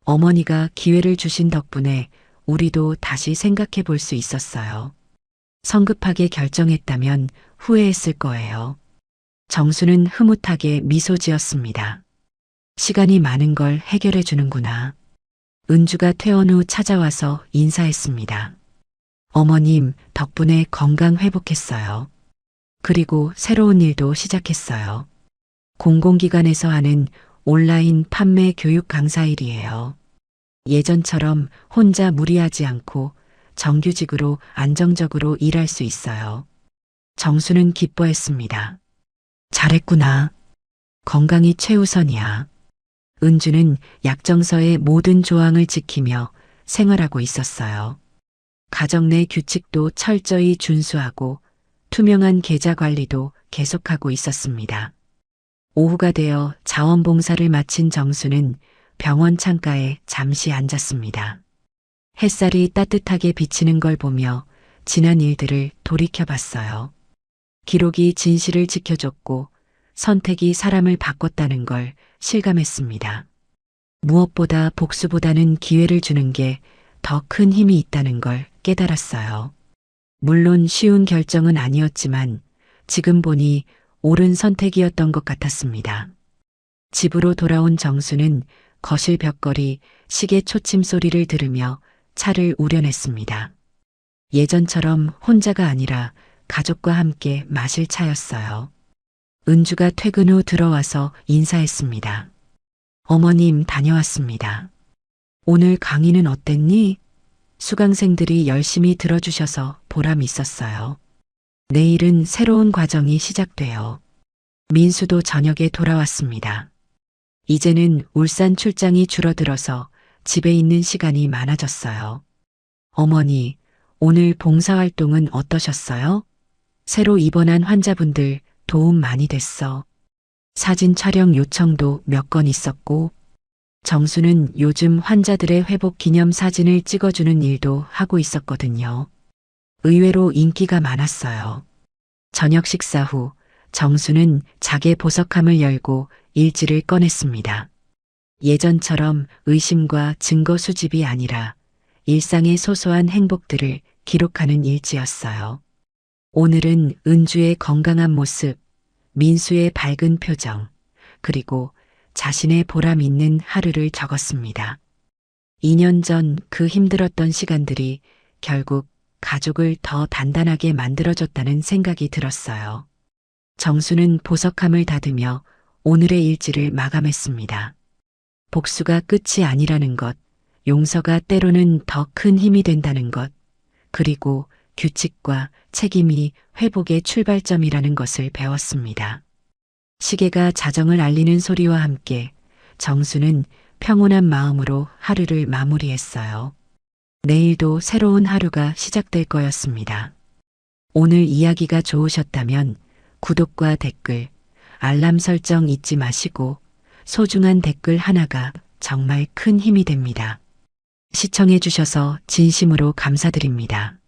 어머니가 기회를 주신 덕분에 우리도 다시 생각해 볼 수 있었어요. 성급하게 결정했다면 후회했을 거예요. 정수는 흐뭇하게 미소 지었습니다. 시간이 많은 걸 해결해 주는구나. 은주가 퇴원 후 찾아와서 인사했습니다. 어머님 덕분에 건강 회복했어요. 그리고 새로운 일도 시작했어요. 공공기관에서 하는 온라인 판매 교육 강사 일이에요. 예전처럼 혼자 무리하지 않고 정규직으로 안정적으로 일할 수 있어요. 정수는 기뻐했습니다. 잘했구나. 건강이 최우선이야. 은주는 약정서의 모든 조항을 지키며 생활하고 있었어요. 가정 내 규칙도 철저히 준수하고 투명한 계좌 관리도 계속하고 있었습니다. 오후가 되어 자원봉사를 마친 정수는 병원 창가에 잠시 앉았습니다. 햇살이 따뜻하게 비치는 걸 보며 지난 일들을 돌이켜봤어요. 기록이 진실을 지켜줬고 선택이 사람을 바꿨다는 걸 실감했습니다. 무엇보다 복수보다는 기회를 주는 게 더 큰 힘이 있다는 걸 깨달았어요. 물론 쉬운 결정은 아니었지만 지금 보니 옳은 선택이었던 것 같았습니다. 집으로 돌아온 정수는 거실 벽걸이 시계 초침 소리를 들으며 차를 우려냈습니다. 예전처럼 혼자가 아니라 가족과 함께 마실 차였어요. 은주가 퇴근 후 들어와서 인사했습니다. 어머님 다녀왔습니다. 오늘 강의는 어땠니? 수강생들이 열심히 들어주셔서 보람 있었어요. 내일은 새로운 과정이 시작돼요. 민수도 저녁에 돌아왔습니다. 이제는 울산 출장이 줄어들어서 집에 있는 시간이 많아졌어요. 어머니, 오늘 봉사활동은 어떠셨어요? 새로 입원한 환자분들 도움 많이 됐어. 사진 촬영 요청도 몇 건 있었고, 정수는 요즘 환자들의 회복 기념 사진을 찍어주는 일도 하고 있었거든요. 의외로 인기가 많았어요. 저녁 식사 후 정수는 자개 보석함을 열고 일지를 꺼냈습니다. 예전처럼 의심과 증거 수집이 아니라 일상의 소소한 행복들을 기록하는 일지였어요. 오늘은 은주의 건강한 모습, 민수의 밝은 표정, 그리고 자신의 보람 있는 하루를 적었습니다. 2년 전 그 힘들었던 시간들이 결국 가족을 더 단단하게 만들어줬다는 생각이 들었어요. 정수는 보석함을 닫으며 오늘의 일지를 마감했습니다. 복수가 끝이 아니라는 것, 용서가 때로는 더 큰 힘이 된다는 것, 그리고 규칙과 책임이 회복의 출발점이라는 것을 배웠습니다. 시계가 자정을 알리는 소리와 함께 정수는 평온한 마음으로 하루를 마무리했어요. 내일도 새로운 하루가 시작될 거였습니다. 오늘 이야기가 좋으셨다면 구독과 댓글, 알람 설정 잊지 마시고 소중한 댓글 하나가 정말 큰 힘이 됩니다. 시청해 주셔서 진심으로 감사드립니다.